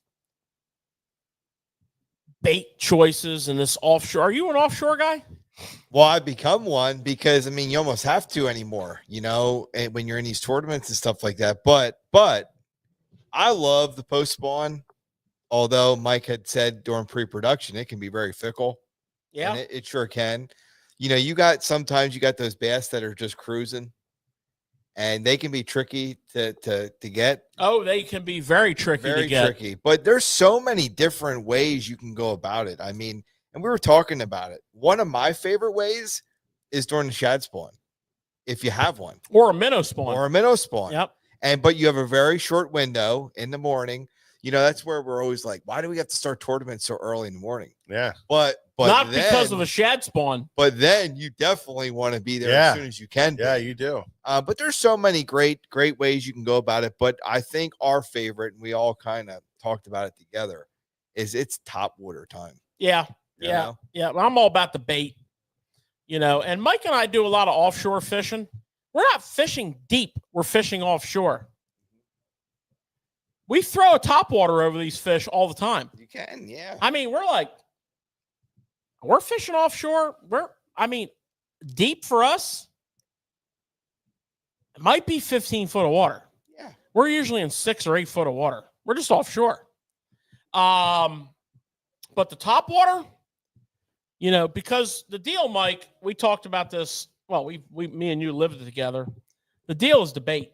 bait choices and this offshore? Are you an offshore guy? Well, I've become one because I mean you almost have to anymore, and when you're in these tournaments and stuff like that. But I love the post spawn, although Mike had said during pre-production it can be very fickle. Yeah, and it sure can. Sometimes you got those bass that are just cruising, and they can be tricky to get. Oh, they can be very tricky to get. Very tricky. But there's so many different ways you can go about it. I mean, and we were talking about it. One of my favorite ways is during the shad spawn, if you have one. Or a minnow spawn. Yep. But you have a very short window in the morning. That's where we're always like, why do we have to start tournaments so early in the morning? Yeah. But not because of a shad spawn. But then you definitely want to be there as soon as you can. Yeah, you do. But there's so many great ways you can go about it. But I think our favorite, and we all kind of talked about it together, is it's top water time. Yeah. Yeah. I'm all about the bait, and Mike and I do a lot of offshore fishing. We're not fishing deep. We're fishing offshore. We throw a topwater over these fish all the time. You can, yeah. I mean, we're fishing offshore. Deep for us, it might be 15 foot of water. Yeah. We're usually in 6 or 8 foot of water. We're just offshore. But the topwater, because the deal, Mike, we talked about this. Well, me and you lived together. The deal is the bait.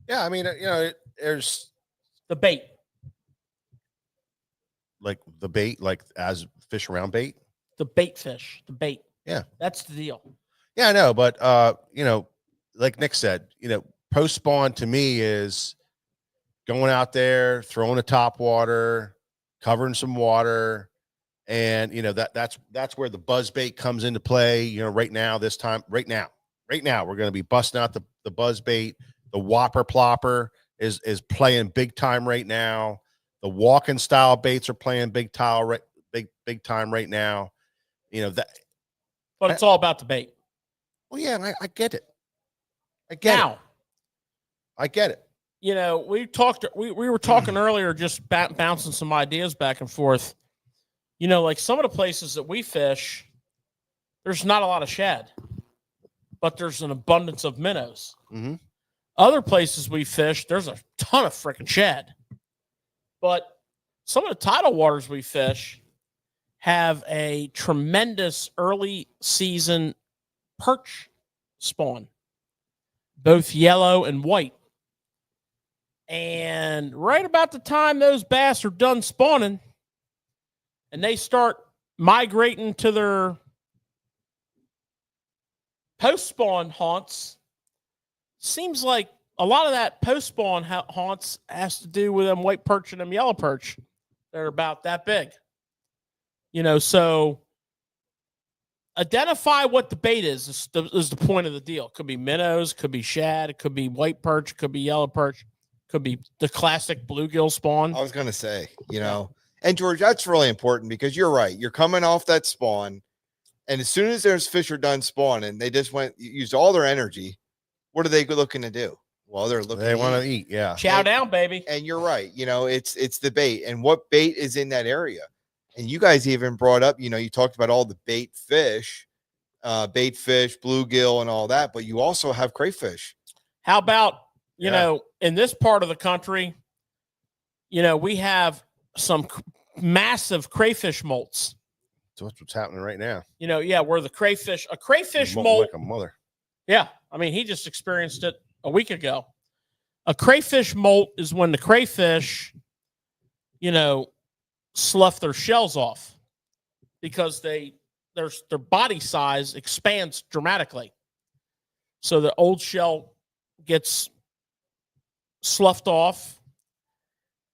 Yeah, I mean, there's the bait. Like the bait, like as fish around bait? The bait fish, the bait. Yeah. That's the deal. Yeah, I know. But, like Nick said, post spawn to me is going out there, throwing a topwater, covering some water. And, that's where the buzz bait comes into play. Right now, we're going to be busting out the buzz bait. The whopper plopper is playing big time right now. The walking style baits are playing big time right now. But it's all about the bait. Well, yeah, I get it. I get it. We were talking earlier, just bouncing some ideas back and forth. Like some of the places that we fish, there's not a lot of shad, but there's an abundance of minnows. Mm-hmm. Other places we fish, there's a ton of freaking shad. But some of the tidal waters we fish have a tremendous early season perch spawn, both yellow and white. And right about the time those bass are done spawning and they start migrating to their post-spawn haunts, seems like a lot of that post-spawn haunts has to do with them white perch and them yellow perch. They're about that big. So identify what the bait is the point of the deal. Could be minnows, could be shad, it could be white perch, could be yellow perch, could be the classic bluegill spawn. I was going to say, and George, that's really important because you're right. You're coming off that spawn, and as soon as those fish are done spawning, they just used all their energy. What are they looking to do? Well, they want to eat. Yeah. Chow down, baby. And you're right. It's the bait and what bait is in that area. And you guys even brought up, you talked about all the bait fish, bluegill and all that, but you also have crayfish. How about, in this part of the country, we have some massive crayfish molts. So that's what's happening right now. Where a crayfish molt. Like a mother. Yeah. I mean, he just experienced it a week ago. A crayfish molt is when the crayfish, slough their shells off because their body size expands dramatically. So the old shell gets sloughed off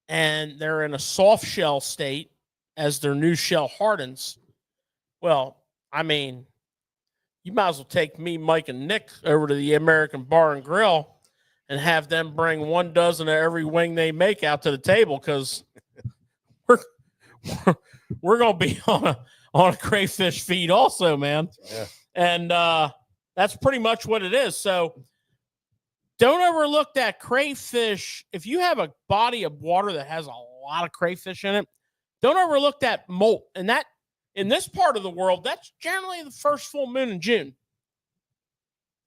and they're in a soft shell state as their new shell hardens. Well, I mean, you might as well take me, Mike, and Nick over to the American Bar and Grill and have them bring 1 dozen of every wing they make out to the table because we're going to be on a crayfish feed also, man. Yeah. And that's pretty much what it is. So don't overlook that crayfish. If you have a body of water that has a lot of crayfish in it, don't overlook that molt. And that, in this part of the world, that's generally the first full moon in June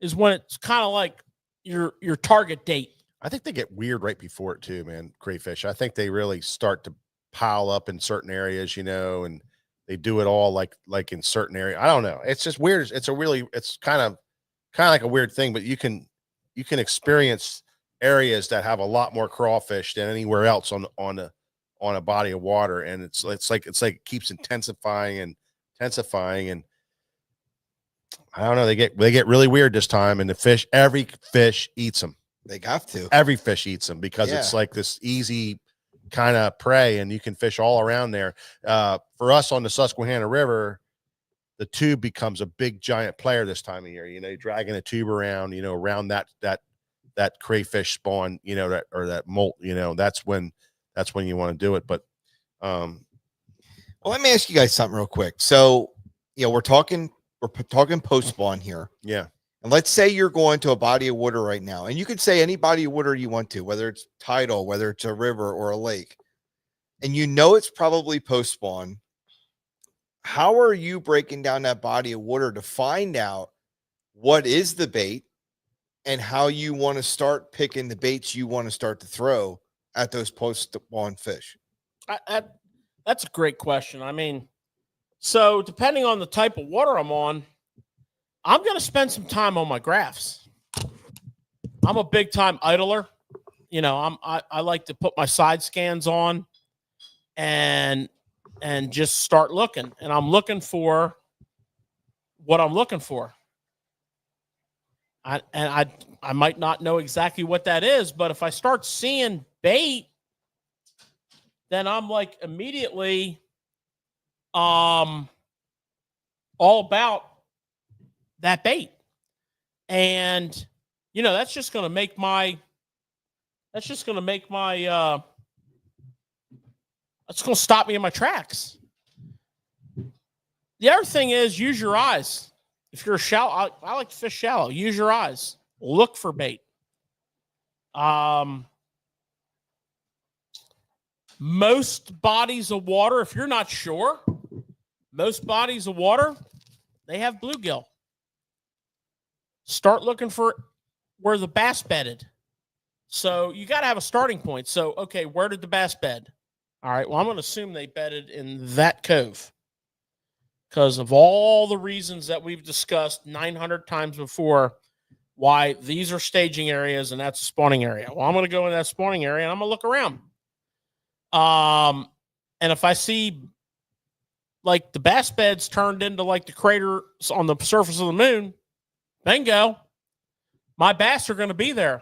is when it's kind of like your target date. I think they get weird right before it too, man. Crayfish. I think they really start to pile up in certain areas, and they do it all like in certain areas. I don't know. It's just weird. It's kind of like a weird thing, but you can experience areas that have a lot more crawfish than anywhere else on a body of water. And it's like it keeps intensifying and I don't know. They get really weird this time. And every fish eats them. They have to. Every fish eats them because it's like this easy kind of prey, and you can fish all around there. For us on the Susquehanna River, the tube becomes a big giant player this time of year. Dragging a tube around, around that crayfish spawn, that molt. That's when you want to do it. But well, let me ask you guys something real quick. So, we're talking post spawn here. Yeah. And let's say you're going to a body of water right now, and you could say any body of water you want to, whether it's tidal, whether it's a river or a lake, and it's probably post spawn. How are you breaking down that body of water to find out what is the bait and how you want to start picking the baits you want to start to throw at those post spawn fish? That's a great question. I mean, so depending on the type of water I'm on, I'm going to spend some time on my graphs. I'm a big time idler. I like to put my side scans on and just start looking. And I'm looking for what I'm looking for. I might not know exactly what that is, but if I start seeing bait, then I'm like immediately all about that bait. And that's just going to make my that's going to stop me in my tracks. The other thing is use your eyes. If you're shallow, I like to fish shallow. Use your eyes. Look for bait. Most bodies of water, if you're not sure, most bodies of water, they have bluegill. Start looking for where the bass bedded. So you got to have a starting point. So, okay, where did the bass bed? All right, well, I'm going to assume they bedded in that cove because of all the reasons that we've discussed 900 times before why these are staging areas and that's a spawning area. Well, I'm going to go in that spawning area and I'm going to look around. And if I see like the bass beds turned into like the craters on the surface of the moon, bingo, my bass are going to be there.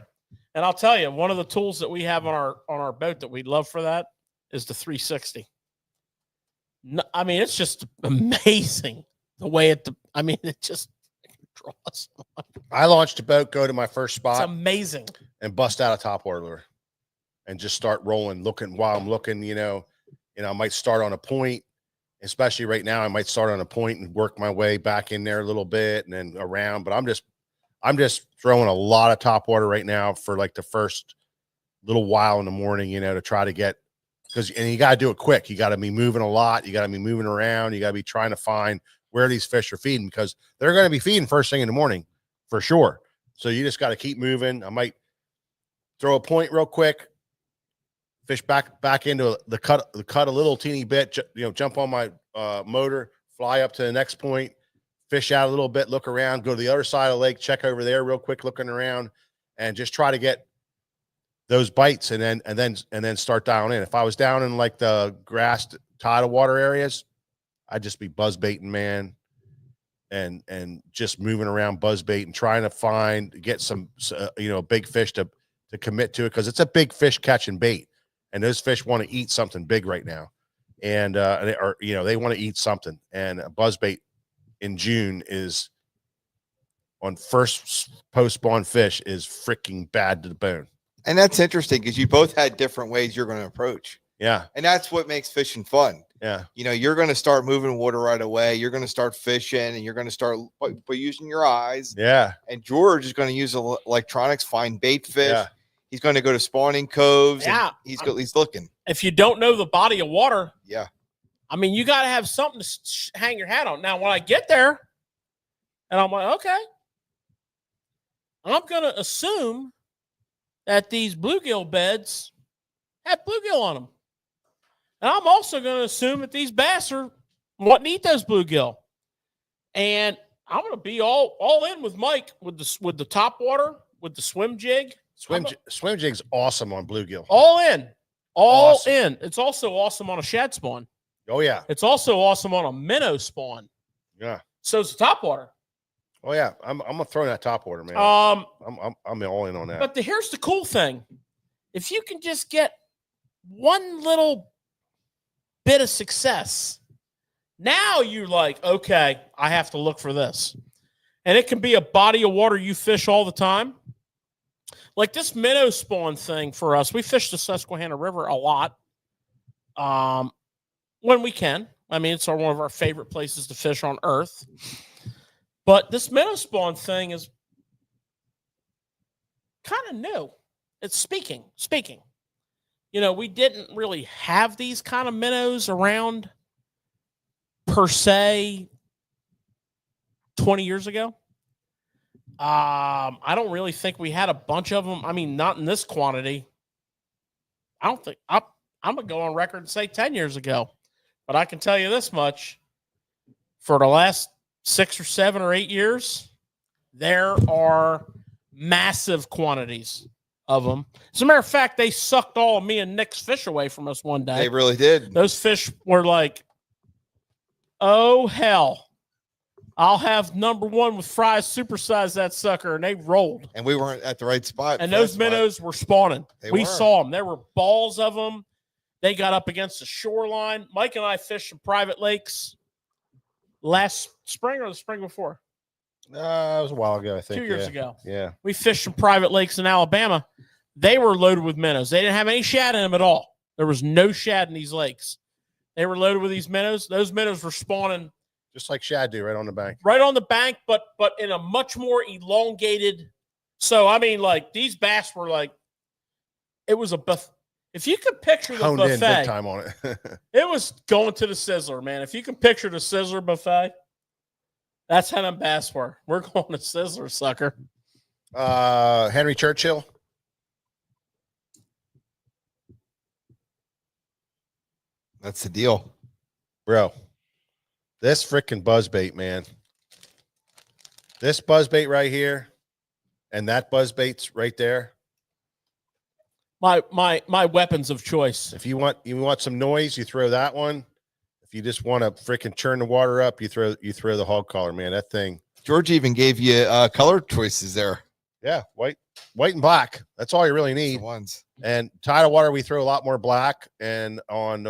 And I'll tell you, one of the tools that we have on our boat that we'd love for that is the 360. No, I mean, it's just amazing the way it just draws. I launched a boat, go to my first spot. It's amazing. And bust out a topwater lure and just start rolling, looking while I'm looking, I might start on a point, especially right now. I might start on a point and work my way back in there a little bit and then around, but I'm just throwing a lot of topwater right now for like the first little while in the morning, to try to get, and you got to do it quick. You got to be moving a lot. You got to be moving around. You got to be trying to find where these fish are feeding because they're going to be feeding first thing in the morning for sure. So you just got to keep moving. I might throw a point real quick, fish back into the cut a little teeny bit, jump on my motor, fly up to the next point, fish out a little bit, look around, go to the other side of the lake, check over there real quick, looking around, and just try to get those bites and then start dialing in. If I was down in like the grassed tidal water areas, I'd just be buzz baiting, man, and just moving around buzz bait and trying to get some big fish to commit to it because it's a big fish catching bait, and those fish want to eat something big right now, and they want to eat something, and a buzz bait in June is on first post spawn fish is freaking bad to the bone. And that's interesting because you both had different ways you're going to approach. Yeah. And that's what makes fishing fun. Yeah. You know, you're going to start moving water right away. You're going to start fishing, and you're going to start by using your eyes. Yeah. And George is going to use electronics, find bait fish. Yeah. He's going to go to spawning coves. Yeah. And he's looking. If you don't know the body of water, Yeah. I mean, you got to have something to hang your hat on. Now, when I get there, and I'm like, okay, I'm going to assume that these bluegill beds have bluegill on them. And I'm also going to assume that these bass are wanting to eat those bluegill. And I'm going to be all in with Mike with the Topwater, with the swim jig. Swim jig's awesome on bluegill. All in. All Awesome. in. It's also awesome on a shad spawn. Oh yeah. It's also awesome on a minnow spawn. Yeah. So it's the Topwater. Oh yeah. I'm gonna throw that Topwater, man. I'm all in on that. But here's the cool thing. If you can just get one little bit of success, now you're like, okay, I have to look for this. And it can be a body of water you fish all the time. Like this minnow spawn thing for us, we fish the Susquehanna River a lot when we can. I mean, it's one of our favorite places to fish on earth. But this minnow spawn thing is kind of new. It's speaking. You know, we didn't really have these kind of minnows around per se 20 years ago. I don't really think we had a bunch of them. I mean, not in this quantity. I don't think I'm going to go on record and say 10 years ago, but I can tell you this much. For the last 6 or 7 or 8 years, there are massive quantities of them. As a matter of fact, they sucked all of me and Nick's fish away from us one day. They really did. Those fish were like, oh, hell. I'll have number one with fries supersize that sucker, and they rolled. And we weren't at the right spot. And those minnows were spawning. We saw them. There were balls of them. They got up against the shoreline. Mike and I fished some private lakes last spring or the spring before. It was a while ago, I think. 2 years ago. Yeah. We fished some private lakes in Alabama. They were loaded with minnows. They didn't have any shad in them at all. There was no shad in these lakes. They were loaded with these minnows. Those minnows were spawning just like shad do, right on the bank. Right on the bank, but in a much more elongated. So I mean, like these bass were like, it was a buffet. If you could picture the honed buffet, in big time on it. It was going to the Sizzler, man. If you can picture the Sizzler buffet, that's how them bass were. We're going to Sizzler, sucker. Henry Churchill. That's the deal, bro. This freaking buzzbait, man. This buzzbait right here, and that buzzbait's right there. My weapons of choice. If you want some noise, you throw that one. If you just want to freaking churn the water up, you throw the hog collar, man. That thing. George even gave you color choices there. Yeah, white and black. That's all you really need. Ones. And tidal water, we throw a lot more black, and on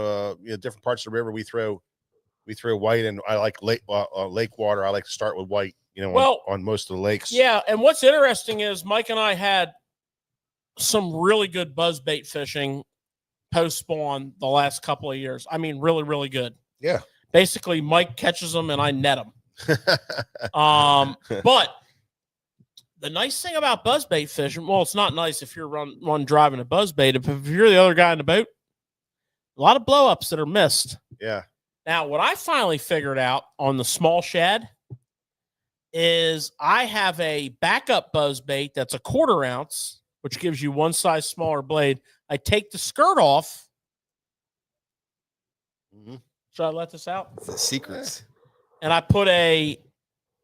different parts of the river, we throw white. And I like lake water. I like to start with white. On most of the lakes. Yeah, and what's interesting is Mike and I had some really good buzzbait fishing post spawn the last couple of years. I mean, really, really good. Yeah. Basically, Mike catches them and I net them. But the nice thing about buzzbait fishing, well, it's not nice if you're one driving a buzzbait. If you're the other guy in the boat, a lot of blowups that are missed. Yeah. Now, what I finally figured out on the small shad is I have a backup buzzbait that's a 1/4 ounce, which gives you one size smaller blade. I take the skirt off. Mm-hmm. Should I let this out? It's the secrets. And I put a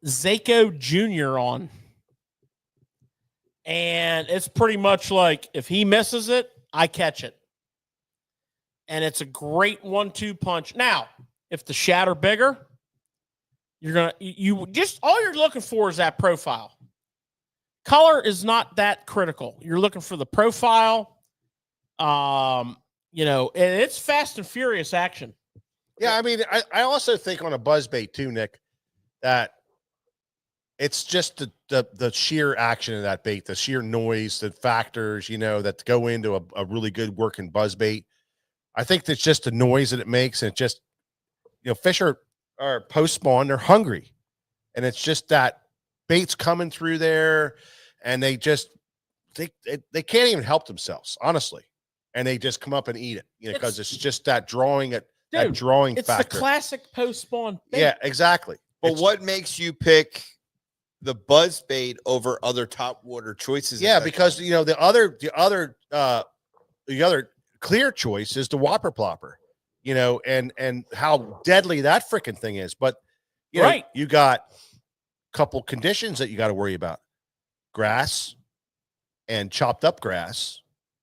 Zako Jr. on. And it's pretty much like if he misses it, I catch it. And it's a great 1-2 punch. Now, if the shad are bigger, you just all you're looking for is that profile. Color is not that critical. You're looking for the profile. And it's fast and furious action. Yeah, I mean, I also think on a buzzbait too, Nick, that it's just the sheer action of that bait, the sheer noise, the factors, that go into a really good working buzzbait. I think that's just the noise that it makes, and it just, fish are post spawn, they're hungry, and it's just that bait's coming through there, and they just they can't even help themselves, honestly, and they just come up and eat it, because it's just that drawing it. That drawing it's factor. the classic post spawn bait. Yeah, exactly. But what makes you pick the buzz bait over other top water choices? Yeah, because the other clear choice is the whopper plopper, and how deadly that freaking thing is. But you got a couple conditions that you got to worry about: grass and chopped up grass,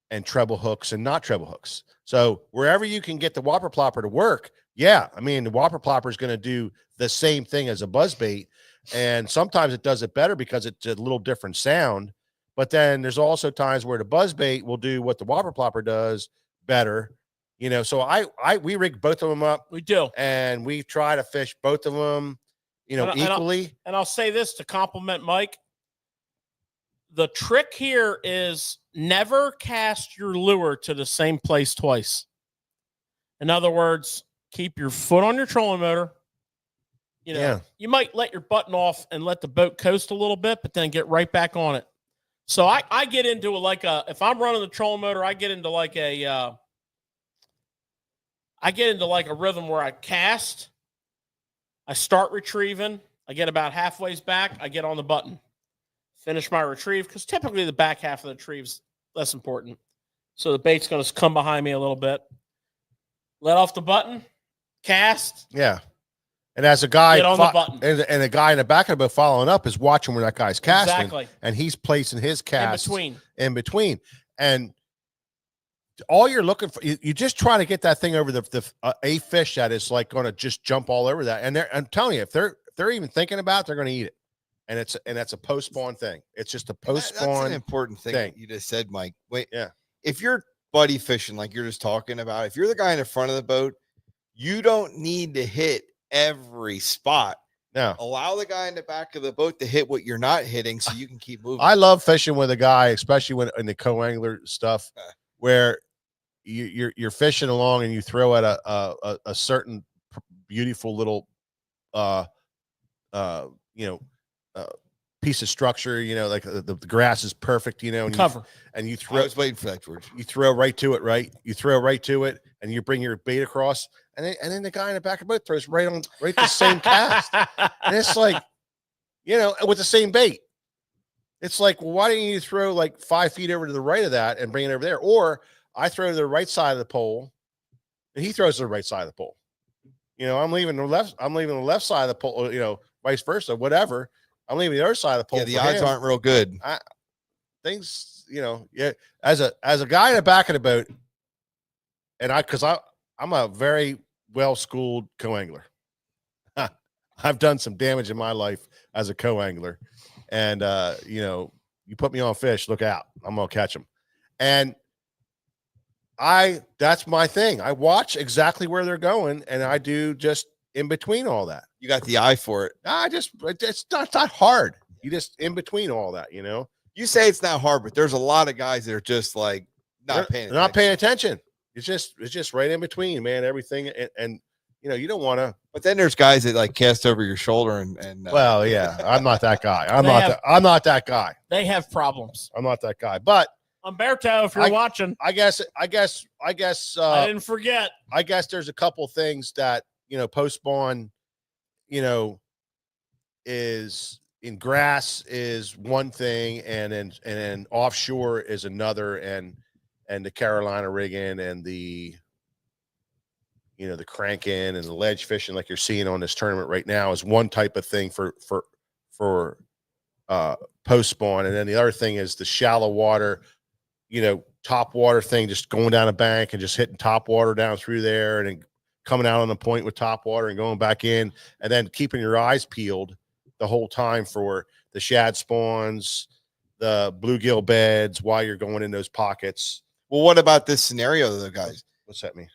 and treble hooks and not treble hooks. So wherever you can get the whopper plopper to work, the whopper plopper is going to do the same thing as a buzz bait, and sometimes it does it better because it's a little different sound. But then there's also times where the buzz bait will do what the whopper plopper does better. So we rig both of them up. We do, and we try to fish both of them, equally. And I'll say this to compliment Mike. The trick here is never cast your lure to the same place twice. In other words, keep your foot on your trolling motor. You might let your button off and let the boat coast a little bit, but then get right back on it. So I get into if I'm running the trolling motor, I get into like a rhythm where I cast, I start retrieving, I get about halfway back, I get on the button. Finish my retrieve, because typically the back half of the retrieve's less important. So the bait's going to come behind me a little bit. Let off the button, cast. Yeah. And as a guy, get on the button. And a guy in the back of the boat following up is watching where that guy's casting. Exactly. And he's placing his cast in between. And all you're looking for, you just try to get that thing over a fish that is like going to just jump all over that. And I'm telling you, if they're even thinking about it, they're going to eat it. And that's a post spawn thing. It's just a post spawn. That's an important thing that you just said, Mike. Wait, if you're buddy fishing like you're just talking about, if you're the guy in the front of the boat, you don't need to hit every spot. No, allow the guy in the back of the boat to hit what you're not hitting, so you can keep moving. I love fishing with a guy, especially when in the co-angler stuff, where you're fishing along and you throw at a certain beautiful little piece of structure, like the grass is perfect, and cover. You throw. I was waiting for that, George. You throw right to it, right? You throw right to it, and you bring your bait across, and then the guy in the back of the boat throws right the same cast, and it's like, with the same bait. It's like, well, why didn't you throw like 5 feet over to the right of that and bring it over there? Or I throw to the right side of the pole, and he throws to the right side of the pole. I'm leaving the left side of the pole, vice versa, whatever. I'm leaving the other side of the pole. Yeah, the odds aren't real good. Things, as a guy in the back of the boat, and I'm a very well-schooled co-angler. I've done some damage in my life as a co-angler, and you put me on fish, look out, I'm gonna catch them. And that's my thing. I watch exactly where they're going, and I do just in between all that. You got the eye for it. It's not hard. You just in between all that, You say it's not hard, but there's a lot of guys that are just like not paying attention. It's just right in between, man. Everything, and you don't want to. But then there's guys that like cast over your shoulder and well, yeah, I'm not that guy. I'm not that guy. They have problems. I'm not that guy. But Umberto, if you're watching, I guess I didn't forget. I guess there's a couple things that post spawn, is in grass is one thing, and then offshore is another, and the Carolina rigging and the the cranking and the ledge fishing like you're seeing on this tournament right now is one type of thing for post spawn, and then the other thing is the shallow water, top water thing, just going down a bank and just hitting top water down through there, and then coming out on the point with top water and going back in, and then keeping your eyes peeled the whole time for the shad spawns, the bluegill beds while you're going in those pockets. Well, what about this scenario though, guys? What's that mean?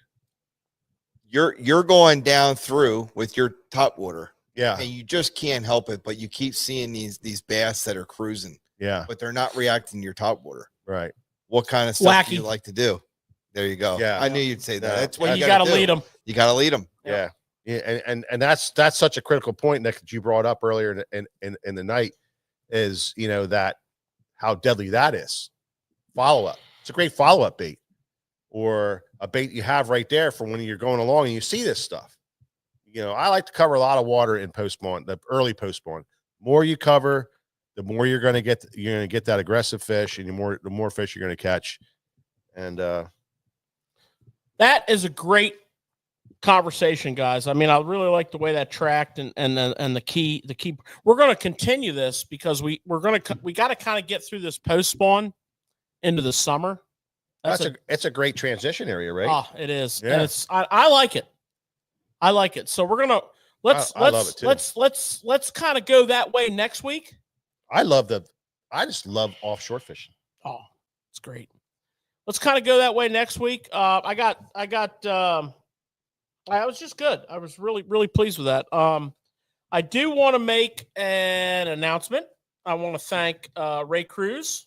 You're going down through with your top water. Yeah. And you just can't help it, but you keep seeing these bass that are cruising. Yeah. But they're not reacting to your top water. Right. What kind of stuff do you like to do? There you go. Yeah. I knew you'd say that. Yeah. That's what And you you got got to lead them. You got to lead them. Yeah. Yeah. And that's such a critical point, Nick, that you brought up earlier in the night is, that how deadly that is. Follow-up. It's a great follow-up bait, or a bait you have right there for when you're going along and you see this stuff. I like to cover a lot of water in post-spawn, the early post-spawn. More you cover, the more you're going to get that aggressive fish, and the more fish you're going to catch. And That is a great conversation, guys. I mean, I really like the way that tracked, and the key. We're going to continue this because we got to kind of get through this post-spawn into the summer. it's a great transition area, right? Oh, it is. Yeah. And I like it. I like it. So we're gonna let's love it too. let's kind of go that way next week. I just love offshore fishing. Oh, it's great. Let's kind of go that way next week. I was just good. I was really, really pleased with that. I do want to make an announcement. I want to thank Ray Cruz,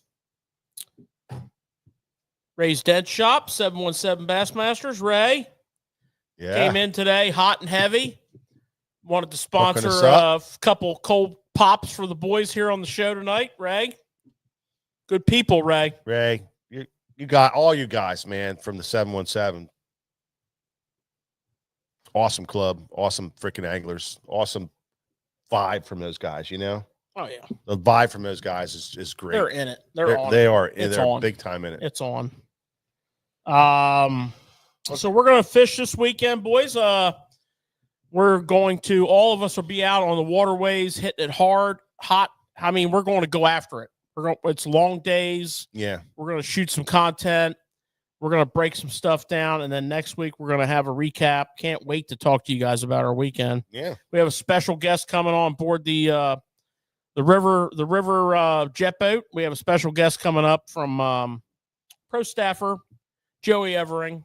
Ray's Dead Shop, 717 Bassmasters. Ray came in today hot and heavy. Wanted to sponsor a couple cold pops for the boys here on the show tonight. Ray, good people, Ray. Ray, you got all you guys, man, from the 717. Awesome club, awesome freaking anglers, awesome vibe from those guys, Oh, yeah. The vibe from those guys is great. They're in it. They're on they it. are. It's They're on. big time in it. It's on. So we're going to fish this weekend, boys. We're going to, all of us will be out on the waterways, hitting it hard, hot. I mean, we're going to go after it. It's long days. Yeah. We're going to shoot some content. We're going to break some stuff down. And then next week, we're going to have a recap. Can't wait to talk to you guys about our weekend. Yeah. We have a special guest coming on board the river jet boat. We have a special guest coming up from pro staffer Joey Evering.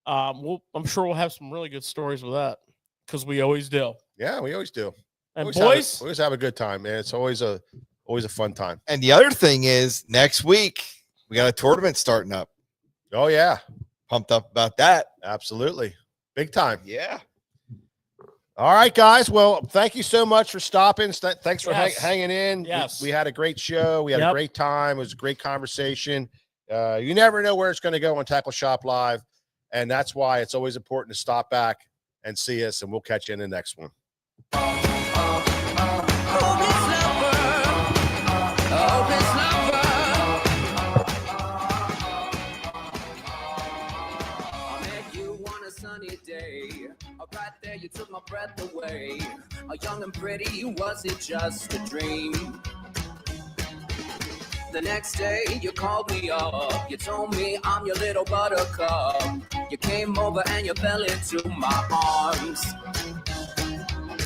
I'm sure we'll have some really good stories with that, because we always do. Yeah, we always do. And we boys, always have a good time, man. It's always a fun time. And the other thing is, next week we got a tournament starting up. Oh yeah, Pumped up about that. absolutely, big time. Yeah. All right, guys. Well, thank you so much for stopping. Thanks for Yes. hanging in. Yes. We had a great show. We had a Yep. great time. It was a great conversation. You never know where it's going to go on Tackle Shop Live, and that's why it's always important to stop back and see us, and we'll catch you in the next one. Right there, you took my breath away. Young and pretty, was it just a dream? The next day, you called me up. You told me I'm your little buttercup. You came over and you fell into my arms.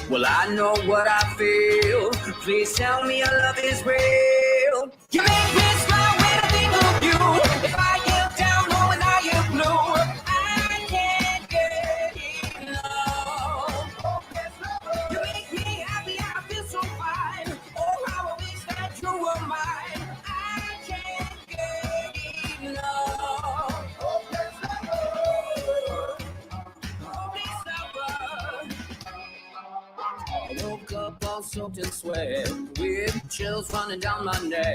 Well, I know what I feel. Please tell me your love is real. You make me smile when I think of you. If I get down, knowing how you blue, I can't get enough. You make me happy, I feel so fine. Oh, how I wish that you were mine. I can't get enough. Oh, please lover. I woke up all soaked in sweat, with chills running down my neck.